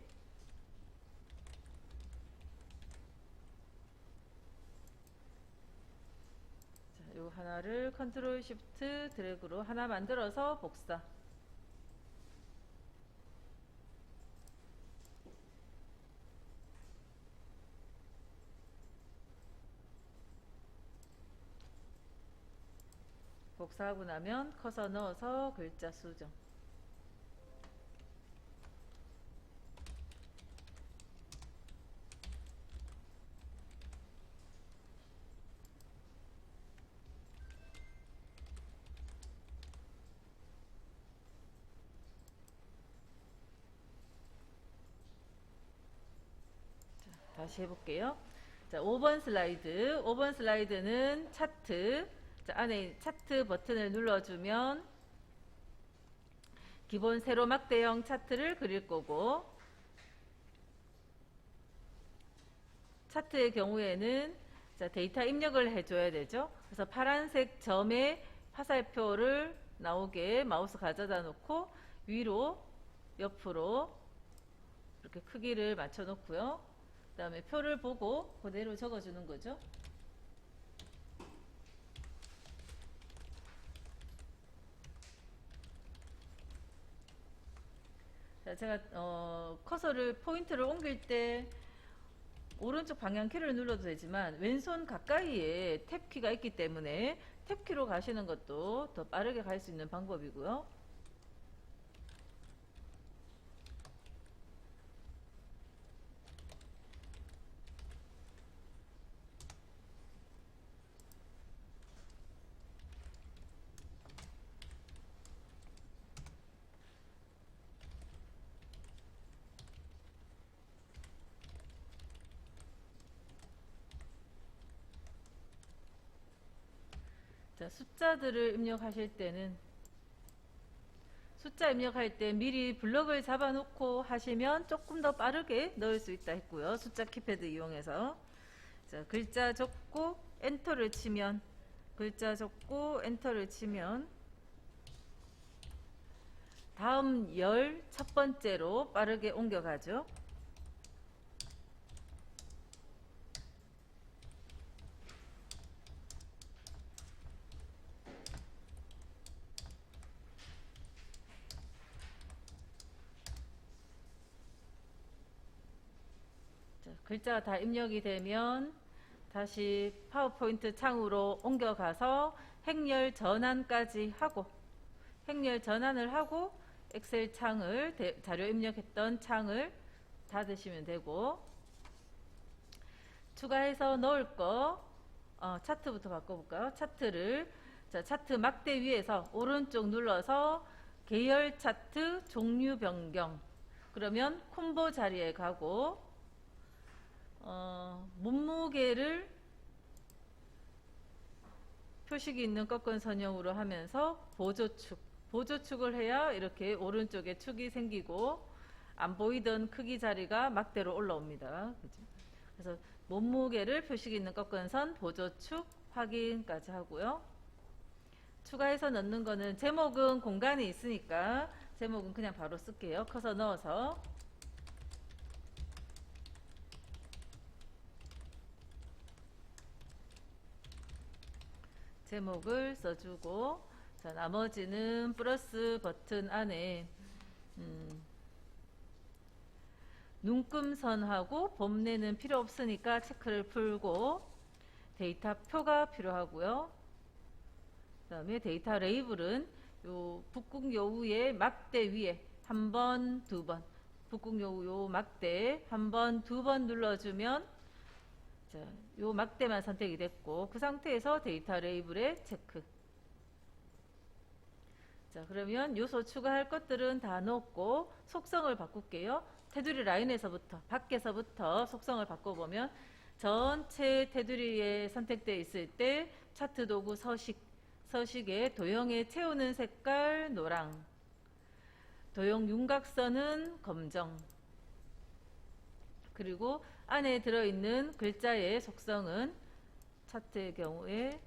자, 요 하나를 컨트롤 쉬프트 드래그로 하나 만들어서 복사. 복사하고 나면 커서 넣어서 글자 수정. 자, 다시 해볼게요. 자, 5번 슬라이드. 5번 슬라이드는 차트. 자, 안에 차트 버튼을 눌러주면 기본 세로 막대형 차트를 그릴 거고, 차트의 경우에는 자, 데이터 입력을 해줘야 되죠. 그래서 파란색 점에 화살표를 나오게 마우스 가져다 놓고 위로 옆으로 이렇게 크기를 맞춰 놓고요. 그 다음에 표를 보고 그대로 적어주는 거죠. 자, 제가 커서를 포인트를 옮길 때 오른쪽 방향키를 눌러도 되지만 왼손 가까이에 탭키가 있기 때문에 탭키로 가시는 것도 더 빠르게 갈 수 있는 방법이고요. 자, 숫자들을 입력하실 때는 숫자 입력할 때 미리 블럭을 잡아 놓고 하시면 조금 더 빠르게 넣을 수 있다 했고요. 숫자 키패드 이용해서. 자, 글자 적고 엔터를 치면 글자 적고 엔터를 치면 다음 열 첫 번째로 빠르게 옮겨가죠. 자, 글자가 다 입력이 되면 다시 파워포인트 창으로 옮겨가서 행렬 전환까지 하고 행렬 전환을 하고 엑셀 창을 자료 입력했던 창을 닫으시면 되고 추가해서 넣을 거 차트부터 바꿔볼까요? 차트를 자, 차트 막대 위에서 오른쪽 눌러서 계열 차트 종류 변경 그러면 콤보 자리에 가고 몸무게를 표식이 있는 꺾은 선형으로 하면서 보조축을 해야 이렇게 오른쪽에 축이 생기고 안 보이던 크기 자리가 막대로 올라옵니다. 그죠? 그래서 몸무게를 표식이 있는 꺾은 선 보조축 확인까지 하고요. 추가해서 넣는 거는 제목은 공간이 있으니까 제목은 그냥 바로 쓸게요. 커서 넣어서 제목을 써주고 자, 나머지는 플러스 버튼 안에 눈금선하고 봄내는 필요 없으니까 체크를 풀고 데이터 표가 필요하고요. 그 다음에 데이터 레이블은 요 북극 여우의 막대 위에 한 번, 두 번 북극 여우 요 막대 한 번, 두 번 눌러주면 자, 요 막대만 선택이 됐고 그 상태에서 데이터 레이블에 체크. 자, 그러면 요소 추가할 것들은 다 넣었고 속성을 바꿀게요. 테두리 라인에서부터 밖에서부터 속성을 바꿔보면 전체 테두리에 선택되어 있을 때 차트 도구 서식에 도형에 채우는 색깔 노랑, 도형 윤곽선은 검정, 그리고 안에 들어있는 글자의 속성은 차트의 경우에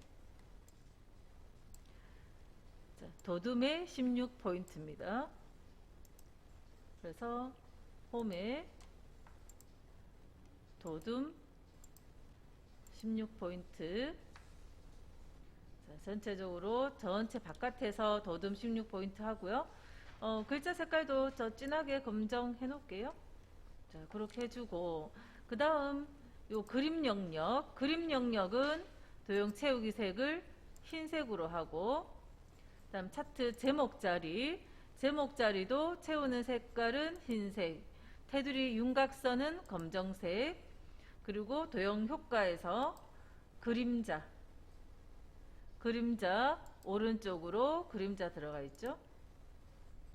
도둠의 16포인트입니다. 그래서 홈에 도둠 16포인트 전체적으로 전체 바깥에서 도둠 16포인트 하고요. 글자 색깔도 저 진하게 검정 해놓을게요. 자, 그렇게 해주고 그 다음 요 그림 영역은 도형 채우기 색을 흰색으로 하고 그 다음 차트 제목 자리도 채우는 색깔은 흰색, 테두리 윤곽선은 검정색, 그리고 도형 효과에서 그림자 오른쪽으로 그림자 들어가 있죠.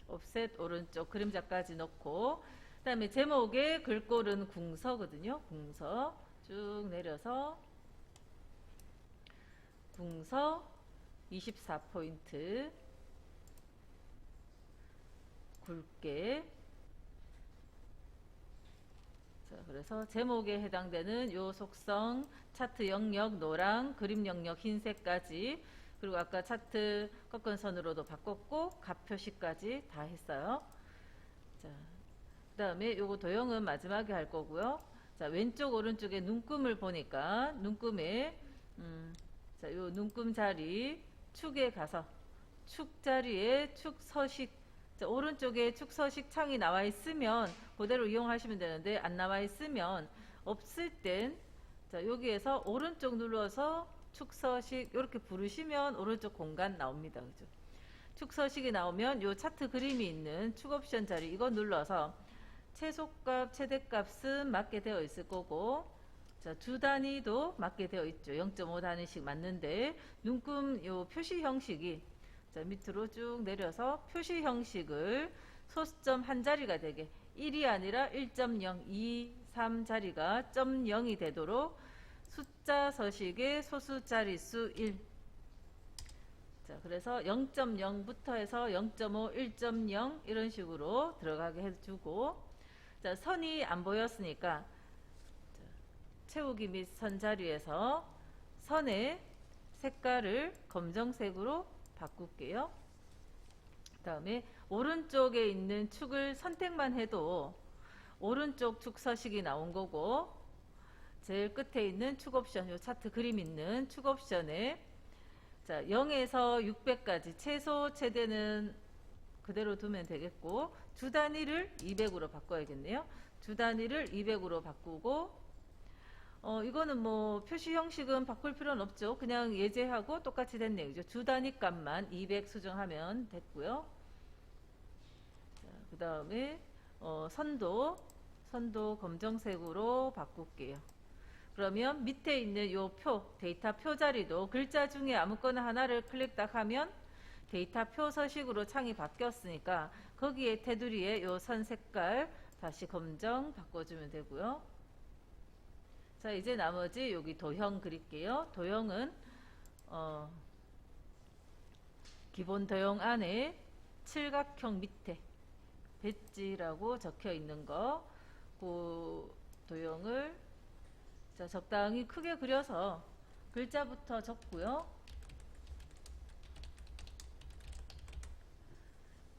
옵셋 오른쪽 그림자까지 넣고 그 다음에 제목의 글꼴은 궁서거든요. 궁서 쭉 내려서 궁서 24포인트 굵게. 자, 그래서 제목에 해당되는 요 속성 차트 영역 노랑, 그림 영역 흰색까지, 그리고 아까 차트 꺾은 선으로도 바꿨고 값 표시까지 다 했어요. 자, 그 다음에 요거 도형은 마지막에 할 거고요. 자, 왼쪽 오른쪽에 눈금을 보니까 눈금에 자, 요 눈금 자리 축에 가서 축 자리에 축 서식, 자, 오른쪽에 축 서식 창이 나와 있으면 그대로 이용하시면 되는데 안 나와 있으면 없을 땐 자, 여기에서 오른쪽 눌러서 축서식 이렇게 부르시면 오른쪽 공간 나옵니다. 그죠? 축서식이 나오면 요 차트 그림이 있는 축 옵션 자리 이거 눌러서 최소값, 최대값은 맞게 되어 있을 거고, 자, 주 단위도 맞게 되어 있죠. 0.5 단위씩 맞는데, 눈금 요 표시 형식이, 자, 밑으로 쭉 내려서 표시 형식을 소수점 한 자리가 되게, 1이 아니라 1.0, 2, 3 자리가 0.0이 되도록 숫자 서식의 소수 자릿수 1. 자, 그래서 0.0부터 해서 0.5, 1.0 이런 식으로 들어가게 해주고, 자, 선이 안 보였으니까 자, 채우기 및 선 자리에서 선의 색깔을 검정색으로 바꿀게요. 그 다음에 오른쪽에 있는 축을 선택만 해도 오른쪽 축 서식이 나온 거고, 제일 끝에 있는 축 옵션, 요 차트 그림 있는 축 옵션에 자, 0에서 600까지 최소 최대는 그대로 두면 되겠고, 주 단위를 200으로 바꿔야겠네요. 주 단위를 200으로 바꾸고, 이거는 뭐 표시 형식은 바꿀 필요는 없죠. 그냥 예제하고 똑같이 됐네요. 그죠? 주 단위 값만 200 수정하면 됐고요. 그 다음에 선도 검정색으로 바꿀게요. 그러면 밑에 있는 요 표, 데이터 표 자리도 글자 중에 아무거나 하나를 클릭 딱 하면 데이터 표 서식으로 창이 바뀌었으니까 거기에 테두리에 요 선 색깔 다시 검정 바꿔주면 되고요. 자, 이제 나머지 여기 도형 그릴게요. 도형은 기본 도형 안에 칠각형 밑에 배지라고 적혀 있는 거, 그 도형을 자, 적당히 크게 그려서 글자부터 적고요.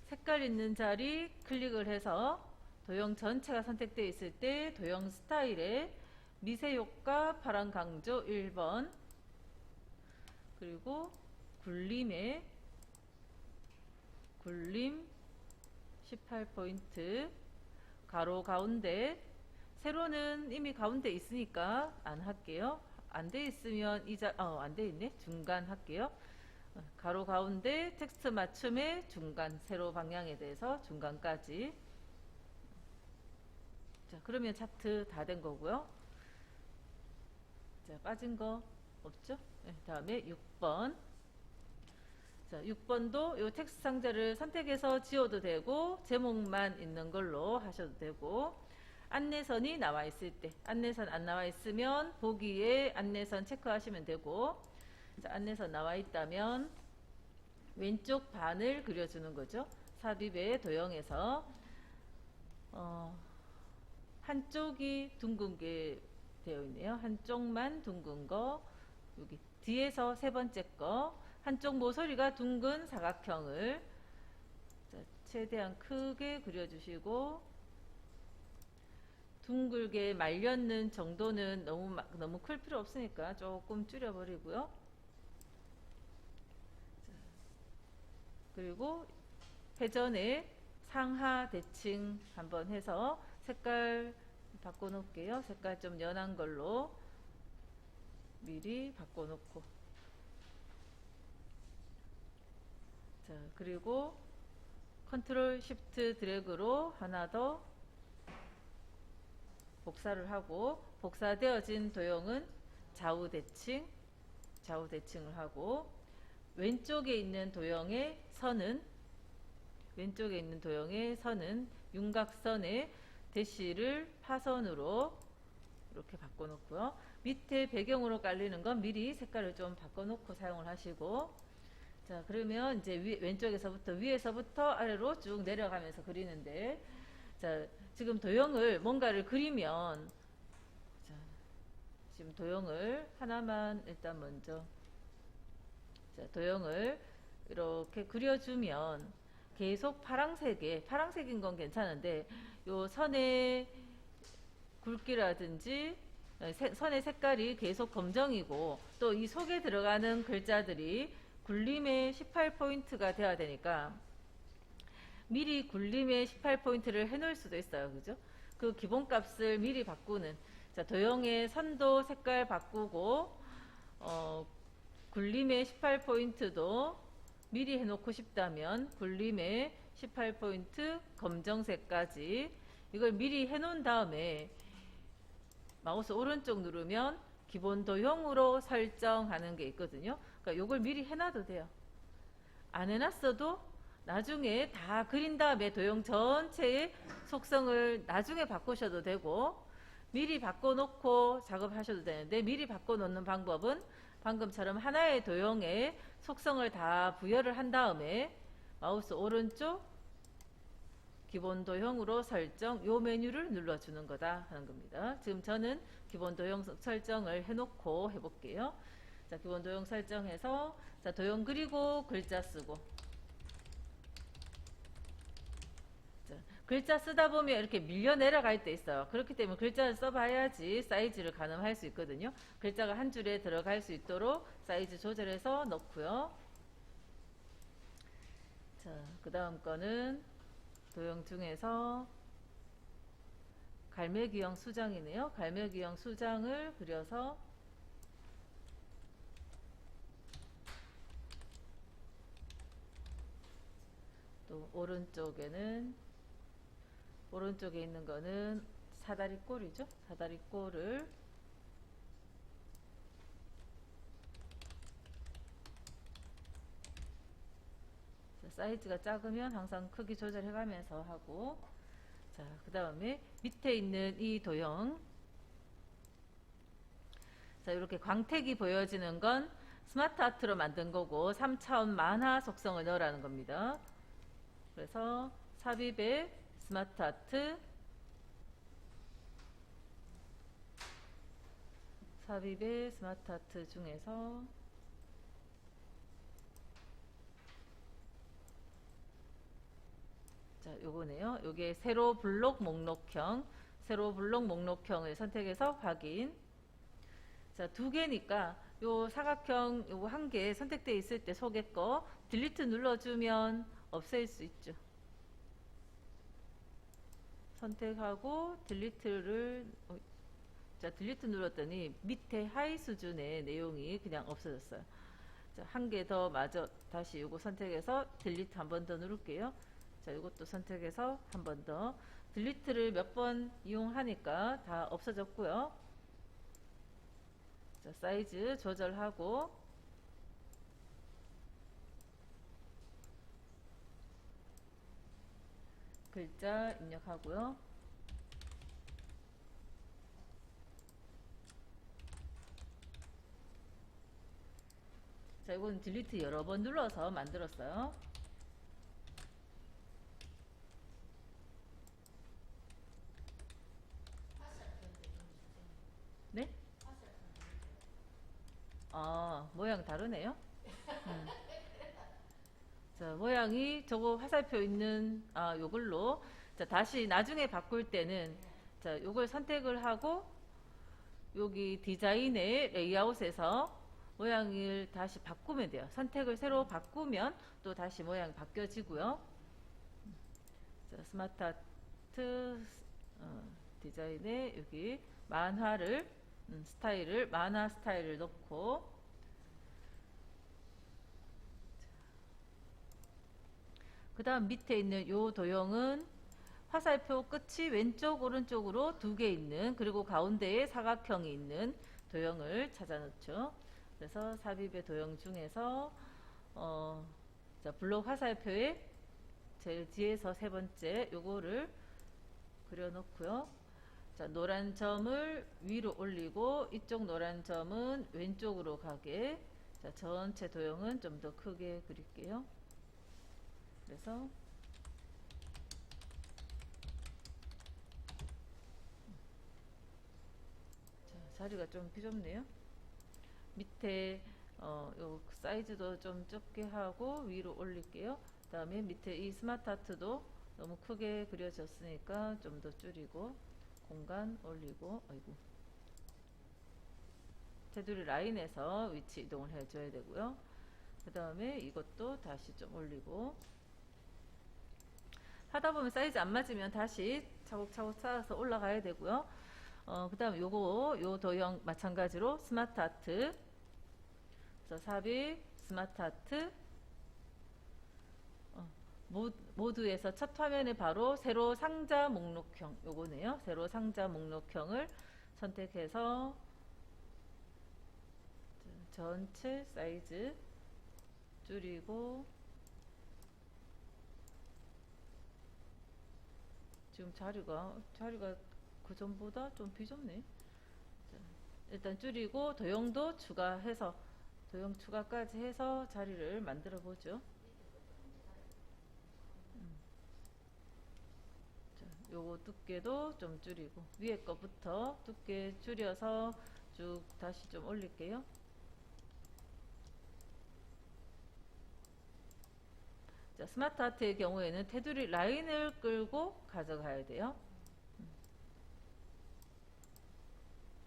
색깔 있는 자리 클릭을 해서 도형 전체가 선택되어 있을 때 도형 스타일에 미세 효과 파란 강조 1번, 그리고 굴림 18포인트, 가로 가운데, 세로는 이미 가운데 있으니까 안 할게요. 안 돼 있으면 안 돼 있네. 중간 할게요. 가로 가운데 텍스트 맞춤의 중간, 세로 방향에 대해서 중간까지. 자, 그러면 차트 다 된 거고요. 자, 빠진 거 없죠? 네, 다음에 6번. 자, 6번도 이 텍스트 상자를 선택해서 지워도 되고, 제목만 있는 걸로 하셔도 되고, 안내선이 나와 있을 때, 안내선 안 나와 있으면 보기에 안내선 체크하시면 되고, 자, 안내선 나와 있다면 왼쪽 반을 그려주는 거죠. 삽입의 도형에서 한쪽이 둥근 게 되어 있네요. 한쪽만 둥근 거, 여기 뒤에서 세 번째 거, 한쪽 모서리가 둥근 사각형을 자, 최대한 크게 그려주시고, 둥글게 말렸는 정도는 너무 클 필요 없으니까 조금 줄여버리고요. 자, 그리고 회전에 상하 대칭 한번 해서 색깔 바꿔놓을게요. 색깔 좀 연한 걸로 미리 바꿔놓고, 자, 그리고 컨트롤 쉬프트 드래그로 하나 더 복사를 하고, 복사되어진 도형은 좌우 대칭을 하고, 왼쪽에 있는 도형의 선은 윤곽선의 대시를 파선으로 이렇게 바꿔놓고요. 밑에 배경으로 깔리는 건 미리 색깔을 좀 바꿔놓고 사용을 하시고, 자, 그러면 이제 왼쪽에서부터 위에서부터 아래로 쭉 내려가면서 그리는데, 자, 지금 도형을 뭔가를 그리면, 자, 지금 도형을 하나만 일단 먼저, 자, 도형을 이렇게 그려주면 계속 파란색인 건 괜찮은데, 요 선의 굵기라든지 선의 색깔이 계속 검정이고, 또 이 속에 들어가는 글자들이 굴림의 18포인트가 돼야 되니까, 미리 굴림에 18포인트를 해놓을 수도 있어요. 그죠? 그 기본값을 미리 바꾸는. 자, 도형의 선도 색깔 바꾸고, 굴림의 18포인트도 미리 해놓고 싶다면, 굴림의 18포인트 검정색까지 이걸 미리 해놓은 다음에 마우스 오른쪽 누르면 기본 도형으로 설정하는 게 있거든요. 그러니까 이걸 미리 해놔도 돼요. 안 해놨어도 나중에 다 그린 다음에 도형 전체의 속성을 나중에 바꾸셔도 되고, 미리 바꿔놓고 작업하셔도 되는데, 미리 바꿔놓는 방법은 방금처럼 하나의 도형의 속성을 다 부여를 한 다음에 마우스 오른쪽 기본 도형으로 설정, 요 메뉴를 눌러주는 거다 하는 겁니다. 지금 저는 기본 도형 설정을 해놓고 해볼게요. 자, 기본 도형 설정해서, 자, 도형 그리고 글자 쓰고. 자, 글자 쓰다 보면 이렇게 밀려 내려갈 때 있어요. 그렇기 때문에 글자를 써봐야지 사이즈를 가늠할 수 있거든요. 글자가 한 줄에 들어갈 수 있도록 사이즈 조절해서 넣고요. 자, 그 다음 거는 도형 중에서 갈매기형 수장이네요. 갈매기형 수장을 그려서 또 오른쪽에 있는 거는 사다리 꼴이죠. 사다리 꼴을 사이즈가 작으면 항상 크기 조절해 가면서 하고, 자, 그 다음에 밑에 있는 이 도형, 자, 이렇게 광택이 보여지는 건 스마트 아트로 만든 거고 3차원 만화 속성을 넣으라는 겁니다. 그래서 삽입의 스마트 아트, 삽입의 스마트 아트 중에서 자, 요거네요. 요게 세로 블록 목록형, 세로 블록 목록형을 선택해서 확인. 자, 두 개니까 요 사각형 요거 한 개 선택되어 있을 때 속에 거 딜리트 눌러주면 없앨 수 있죠. 선택하고 딜리트를 자, 딜리트 눌렀더니 밑에 하이 수준의 내용이 그냥 없어졌어요. 자, 한 개 더 마저 다시 요거 선택해서 딜리트 한 번 더 누를게요. 자, 이것도 선택해서 한 번 더. 딜리트를 몇 번 이용하니까 다 없어졌고요. 자, 사이즈 조절하고, 글자 입력하고요. 자, 이건 딜리트 여러 번 눌러서 만들었어요. 네? 아, 모양 다르네요. 자, 모양이 저거 화살표 있는 요걸로, 자, 다시 나중에 바꿀 때는, 자, 요걸 선택을 하고 여기 디자인의 레이아웃에서 모양을 다시 바꾸면 돼요. 선택을 새로 바꾸면 또 다시 모양이 바뀌어지고요. 자, 스마트 아트 디자인에 여기 만화를 스타일을 만화 스타일을 넣고, 그 다음 밑에 있는 요 도형은 화살표 끝이 왼쪽 오른쪽으로 두 개 있는, 그리고 가운데에 사각형이 있는 도형을 찾아 놓죠. 그래서 삽입의 도형 중에서 자, 블록 화살표에 제일 뒤에서 세 번째 요거를 그려 놓고요. 자, 노란 점을 위로 올리고 이쪽 노란 점은 왼쪽으로 가게. 자, 전체 도형은 좀 더 크게 그릴게요. 그래서 자, 자리가 좀 비좁네요. 밑에 요 사이즈도 좀 적게 하고 위로 올릴게요. 그 다음에 밑에 이 스마트 아트도 너무 크게 그려졌으니까 좀 더 줄이고 공간 올리고, 아이고, 테두리 라인에서 위치 이동을 해줘야 되고요. 그 다음에 이것도 다시 좀 올리고, 하다 보면 사이즈 안 맞으면 다시 차곡차곡 쌓아서 올라가야 되고요. 그 다음 요 도형 마찬가지로 스마트 아트. 그래서 삽입, 스마트 아트. 모두에서 첫 화면에 바로 세로 상자 목록형 요거네요. 세로 상자 목록형을 선택해서 전체 사이즈 줄이고, 지금 자리가 그 전보다 좀 비좁네. 자, 일단 줄이고 도형도 추가해서 도형 추가까지 해서 자리를 만들어 보죠. 요거 두께도 좀 줄이고 위에 거부터 두께 줄여서 쭉 다시 좀 올릴게요. 자, 스마트 아트의 경우에는 테두리 라인을 끌고 가져가야 돼요.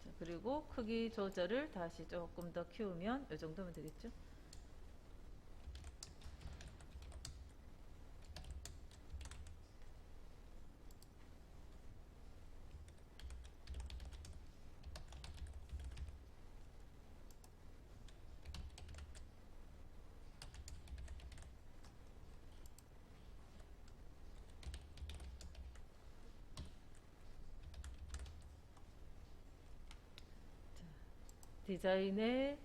자, 그리고 크기 조절을 다시 조금 더 키우면 이 정도면 되겠죠. 디자인의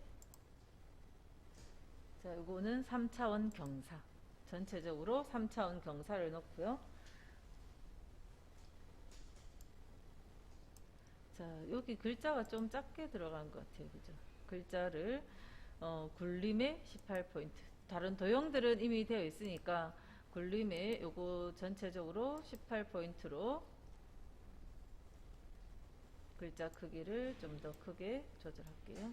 자, 이거는 3차원 경사. 전체적으로 3차원 경사를 넣고요. 자, 여기 글자가 좀 작게 들어간 것 같아요. 그죠? 글자를 굴림에 18포인트. 다른 도형들은 이미 되어 있으니까 굴림에 요거 전체적으로 18포인트로 글자 크기를 좀 더 크게 조절할게요.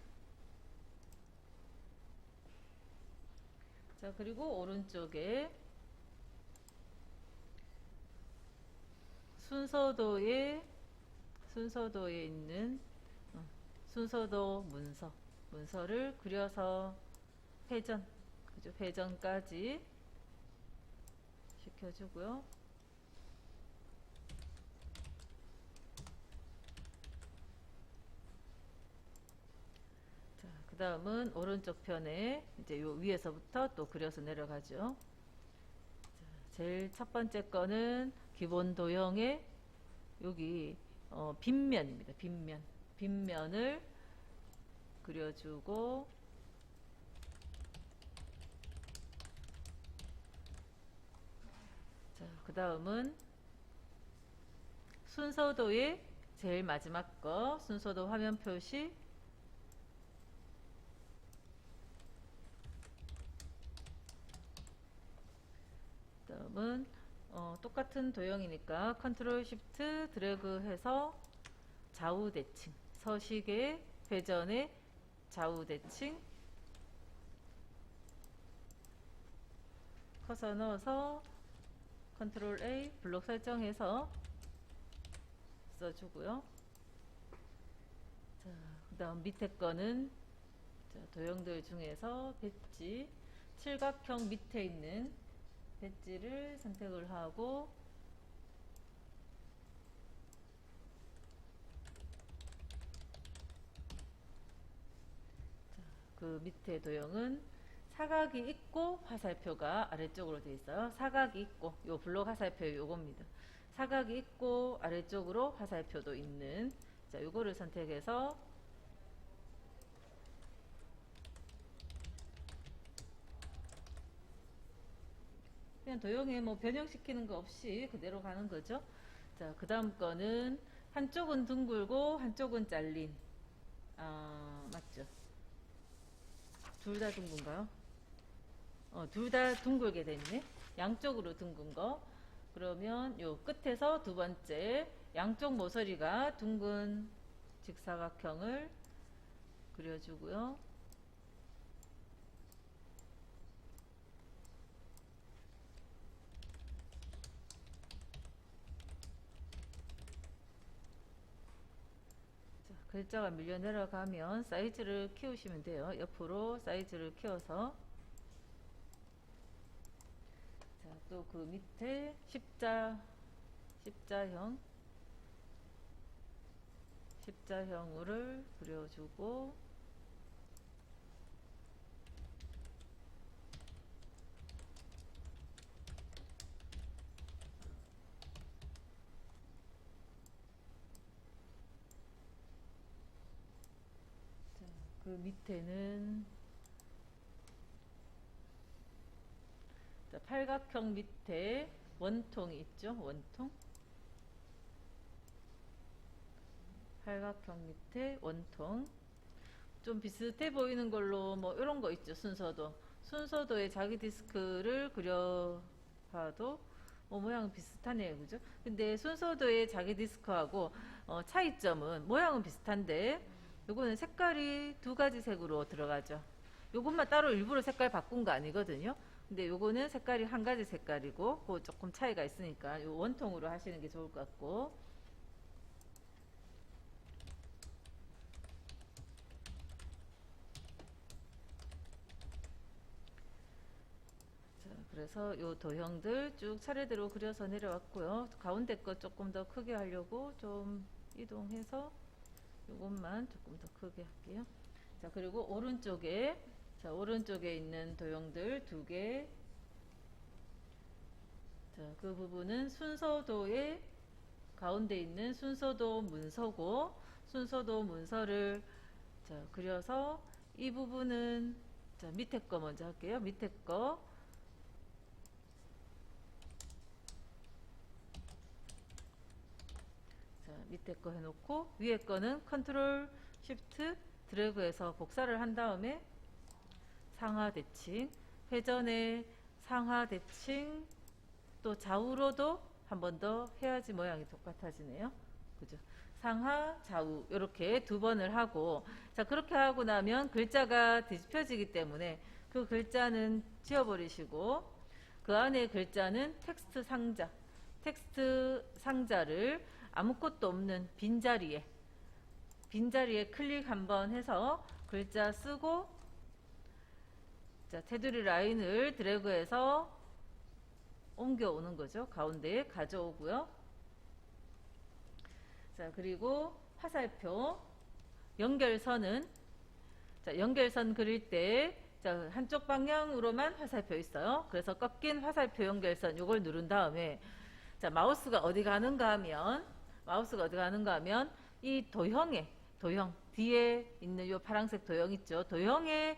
자, 그리고 오른쪽에 순서도에 있는 순서도 문서를 그려서 회전, 그죠? 회전까지 시켜주고요. 자, 그 다음은 오른쪽 편에 이제 요 위에서부터 또 그려서 내려가죠. 자, 제일 첫 번째 거는 기본 도형의 여기 빗면입니다. 빗면을 그려주고, 자, 그 다음은 순서도의 제일 마지막 거 순서도 화면 표시. 다음은 똑같은 도형이니까 컨트롤 쉬프트 드래그 해서 좌우 대칭, 서식의 회전의 좌우 대칭, 커서 넣어서 컨트롤 A 블록 설정해서 써주고요. 자, 그 다음 밑에 거는 자, 도형들 중에서 배지, 칠각형 밑에 있는 배지를 선택을 하고, 자, 그 밑에 도형은 사각이 있고 화살표가 아래쪽으로 되어 있어요. 사각이 있고 요 블록 화살표 요겁니다. 사각이 있고 아래쪽으로 화살표도 있는, 자, 요거를 선택해서 그냥 도형에 뭐 변형시키는 거 없이 그대로 가는 거죠. 자, 그 다음 거는 한쪽은 둥글고 한쪽은 잘린, 맞죠? 둘 다 둥근가요? 둘 다 둥글게 됐네. 양쪽으로 둥근 거. 그러면 요 끝에서 두 번째 양쪽 모서리가 둥근 직사각형을 그려주고요. 자, 글자가 밀려 내려가면 사이즈를 키우시면 돼요. 옆으로 사이즈를 키워서. 자, 또 또 그 밑에 십자형을 그려주고, 자, 그 밑에는 자, 팔각형 밑에 원통이 있죠. 원통. 팔각형 밑에 원통. 좀 비슷해 보이는 걸로 뭐 이런 거 있죠. 순서도에 자기 디스크를 그려봐도 모양은 비슷하네요. 그죠? 근데 순서도에 자기 디스크하고 차이점은 모양은 비슷한데 요거는 색깔이 두 가지 색으로 들어가죠. 요것만 따로 일부러 색깔 바꾼 거 아니거든요. 근데 요거는 색깔이 한 가지 색깔이고 그 조금 차이가 있으니까 요 원통으로 하시는 게 좋을 것 같고, 자, 그래서 요 도형들 쭉 차례대로 그려서 내려왔고요. 가운데 거 조금 더 크게 하려고 좀 이동해서 요것만 조금 더 크게 할게요. 자, 그리고 오른쪽에 있는 도형들 두 개. 자, 그 부분은 순서도의 가운데 있는 순서도 문서고, 순서도 문서를 자, 그려서 이 부분은 자, 밑에 거 먼저 할게요. 밑에 거. 자, 밑에 거 해놓고 위에 거는 컨트롤 쉬프트 드래그해서 복사를 한 다음에 상하 대칭, 회전의 상하 대칭, 또 좌우로도 한 번 더 해야지 모양이 똑같아지네요. 그죠? 상하, 좌우 이렇게 두 번을 하고, 자, 그렇게 하고 나면 글자가 뒤집혀지기 때문에 그 글자는 지워버리시고 그 안에 글자는 텍스트 상자를 아무것도 없는 빈자리에 클릭 한번 해서 글자 쓰고, 자, 테두리 라인을 드래그해서 옮겨오는 거죠. 가운데에 가져오고요. 자, 그리고 화살표 연결선은 자, 연결선 그릴 때 자, 한쪽 방향으로만 화살표 있어요. 그래서 꺾인 화살표 연결선 요걸 누른 다음에 자, 마우스가 어디 가는가 하면 이 도형 뒤에 있는 요 파란색 도형 있죠. 도형에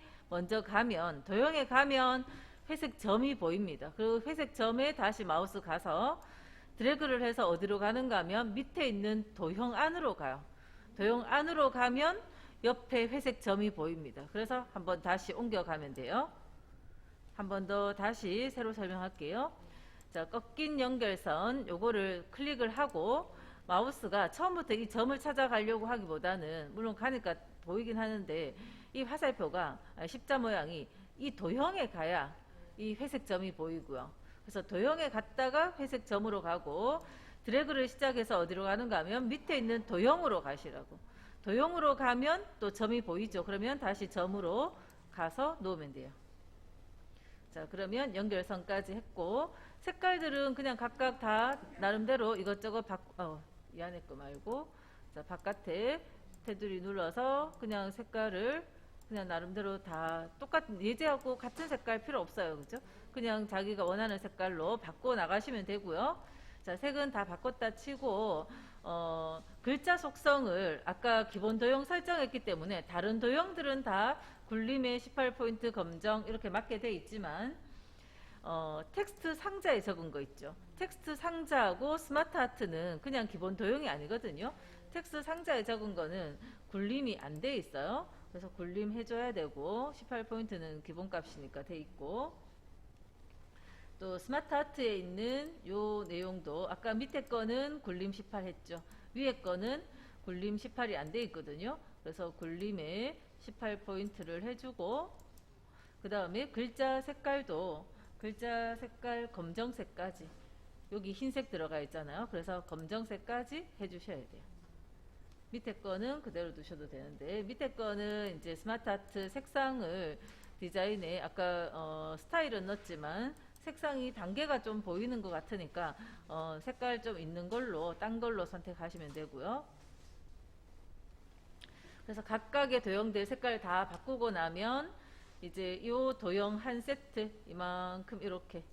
가면 회색 점이 보입니다. 그 회색 점에 다시 마우스 가서 드래그를 해서 어디로 가는가 하면 밑에 있는 도형 안으로 가요. 도형 안으로 가면 옆에 회색 점이 보입니다. 그래서 한번 다시 옮겨가면 돼요. 한 번 더 다시 새로 설명할게요. 자, 꺾인 연결선 요거를 클릭을 하고 마우스가 처음부터 이 점을 찾아가려고 하기보다는 물론 가니까 보이긴 하는데 이 화살표가 십자 모양이 이 도형에 가야 이 회색 점이 보이고요. 그래서 도형에 갔다가 회색 점으로 가고 드래그를 시작해서 어디로 가는가 하면 밑에 있는 도형으로 가시라고. 도형으로 가면 또 점이 보이죠. 그러면 다시 점으로 가서 놓으면 돼요. 자, 그러면 연결선까지 했고 색깔들은 그냥 각각 다 나름대로 이것저것 이 안에 거 말고 자, 바깥에 테두리 눌러서 그냥 색깔을 그냥 나름대로 다 똑같은 예제하고 같은 색깔 필요 없어요. 그죠? 그냥 자기가 원하는 색깔로 바꿔 나가시면 되고요. 자, 색은 다 바꿨다 치고 글자 속성을 아까 기본 도형 설정했기 때문에 다른 도형들은 다 굴림의 18포인트 검정 이렇게 맞게 돼 있지만 텍스트 상자에 적은 거 있죠. 텍스트 상자하고 스마트 하트는 그냥 기본 도형이 아니거든요. 텍스트 상자에 적은 거는 굴림이 안 돼 있어요. 그래서 굴림 해줘야 되고 18포인트는 기본값이니까 돼 있고, 또 스마트 하트에 있는 요 내용도 아까 밑에 거는 굴림 18 했죠. 위에 거는 굴림 18이 안 돼 있거든요. 그래서 굴림에 18포인트를 해주고 그 다음에 글자 색깔도 글자 색깔 검정색까지 여기 흰색 들어가 있잖아요. 그래서 검정색까지 해주셔야 돼요. 밑에 거는 그대로 두셔도 되는데 밑에 거는 이제 스마트 아트 색상을 디자인에 아까 스타일은 넣었지만 색상이 단계가 좀 보이는 것 같으니까 색깔 좀 있는 걸로 딴 걸로 선택하시면 되고요. 그래서 각각의 도형들 색깔 다 바꾸고 나면 이제 이 도형 한 세트 이만큼 이렇게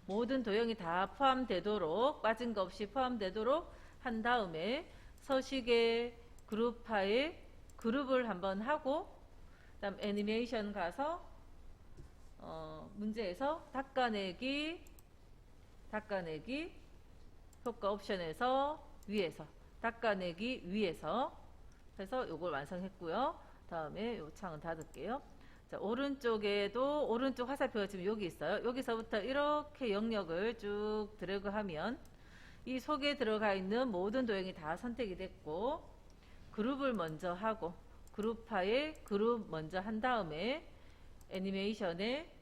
모든 도형이 다 포함되도록 빠진 거 없이 포함되도록 한 다음에 서식의 그룹 파일 그룹을 한번 하고 그다음 애니메이션 가서 문제에서 닦아내기 효과 옵션에서 위에서 닦아내기 위에서 해서 요걸 완성했고요. 다음에 요 창은 닫을게요. 자, 오른쪽에도 오른쪽 화살표가 지금 여기 있어요. 여기서부터 이렇게 영역을 쭉 드래그하면 이 속에 들어가 있는 모든 도형이 다 선택이 됐고 그룹을 먼저 하고 그룹 파일 그룹 먼저 한 다음에 애니메이션의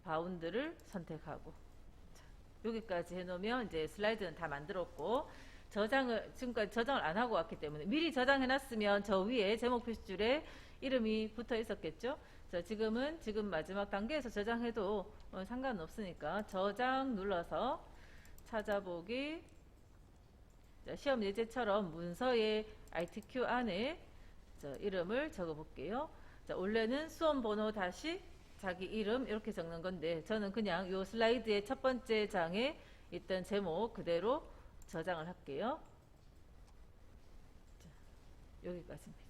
바운드를 선택하고 자, 여기까지 해놓으면 이제 슬라이드는 다 만들었고 지금까지 저장을 안 하고 왔기 때문에 미리 저장해 놨으면 저 위에 제목 표시줄에 이름이 붙어 있었겠죠. 자, 지금 마지막 단계에서 저장해도 상관없으니까 저장 눌러서 찾아보기. 자, 시험 예제처럼 문서의 ITQ 안에 이름을 적어 볼게요. 자, 원래는 수험 번호 다시 자기 이름 이렇게 적는 건데 저는 그냥 요 슬라이드의 첫 번째 장에 있던 제목 그대로 저장을 할게요. 자, 여기까지입니다.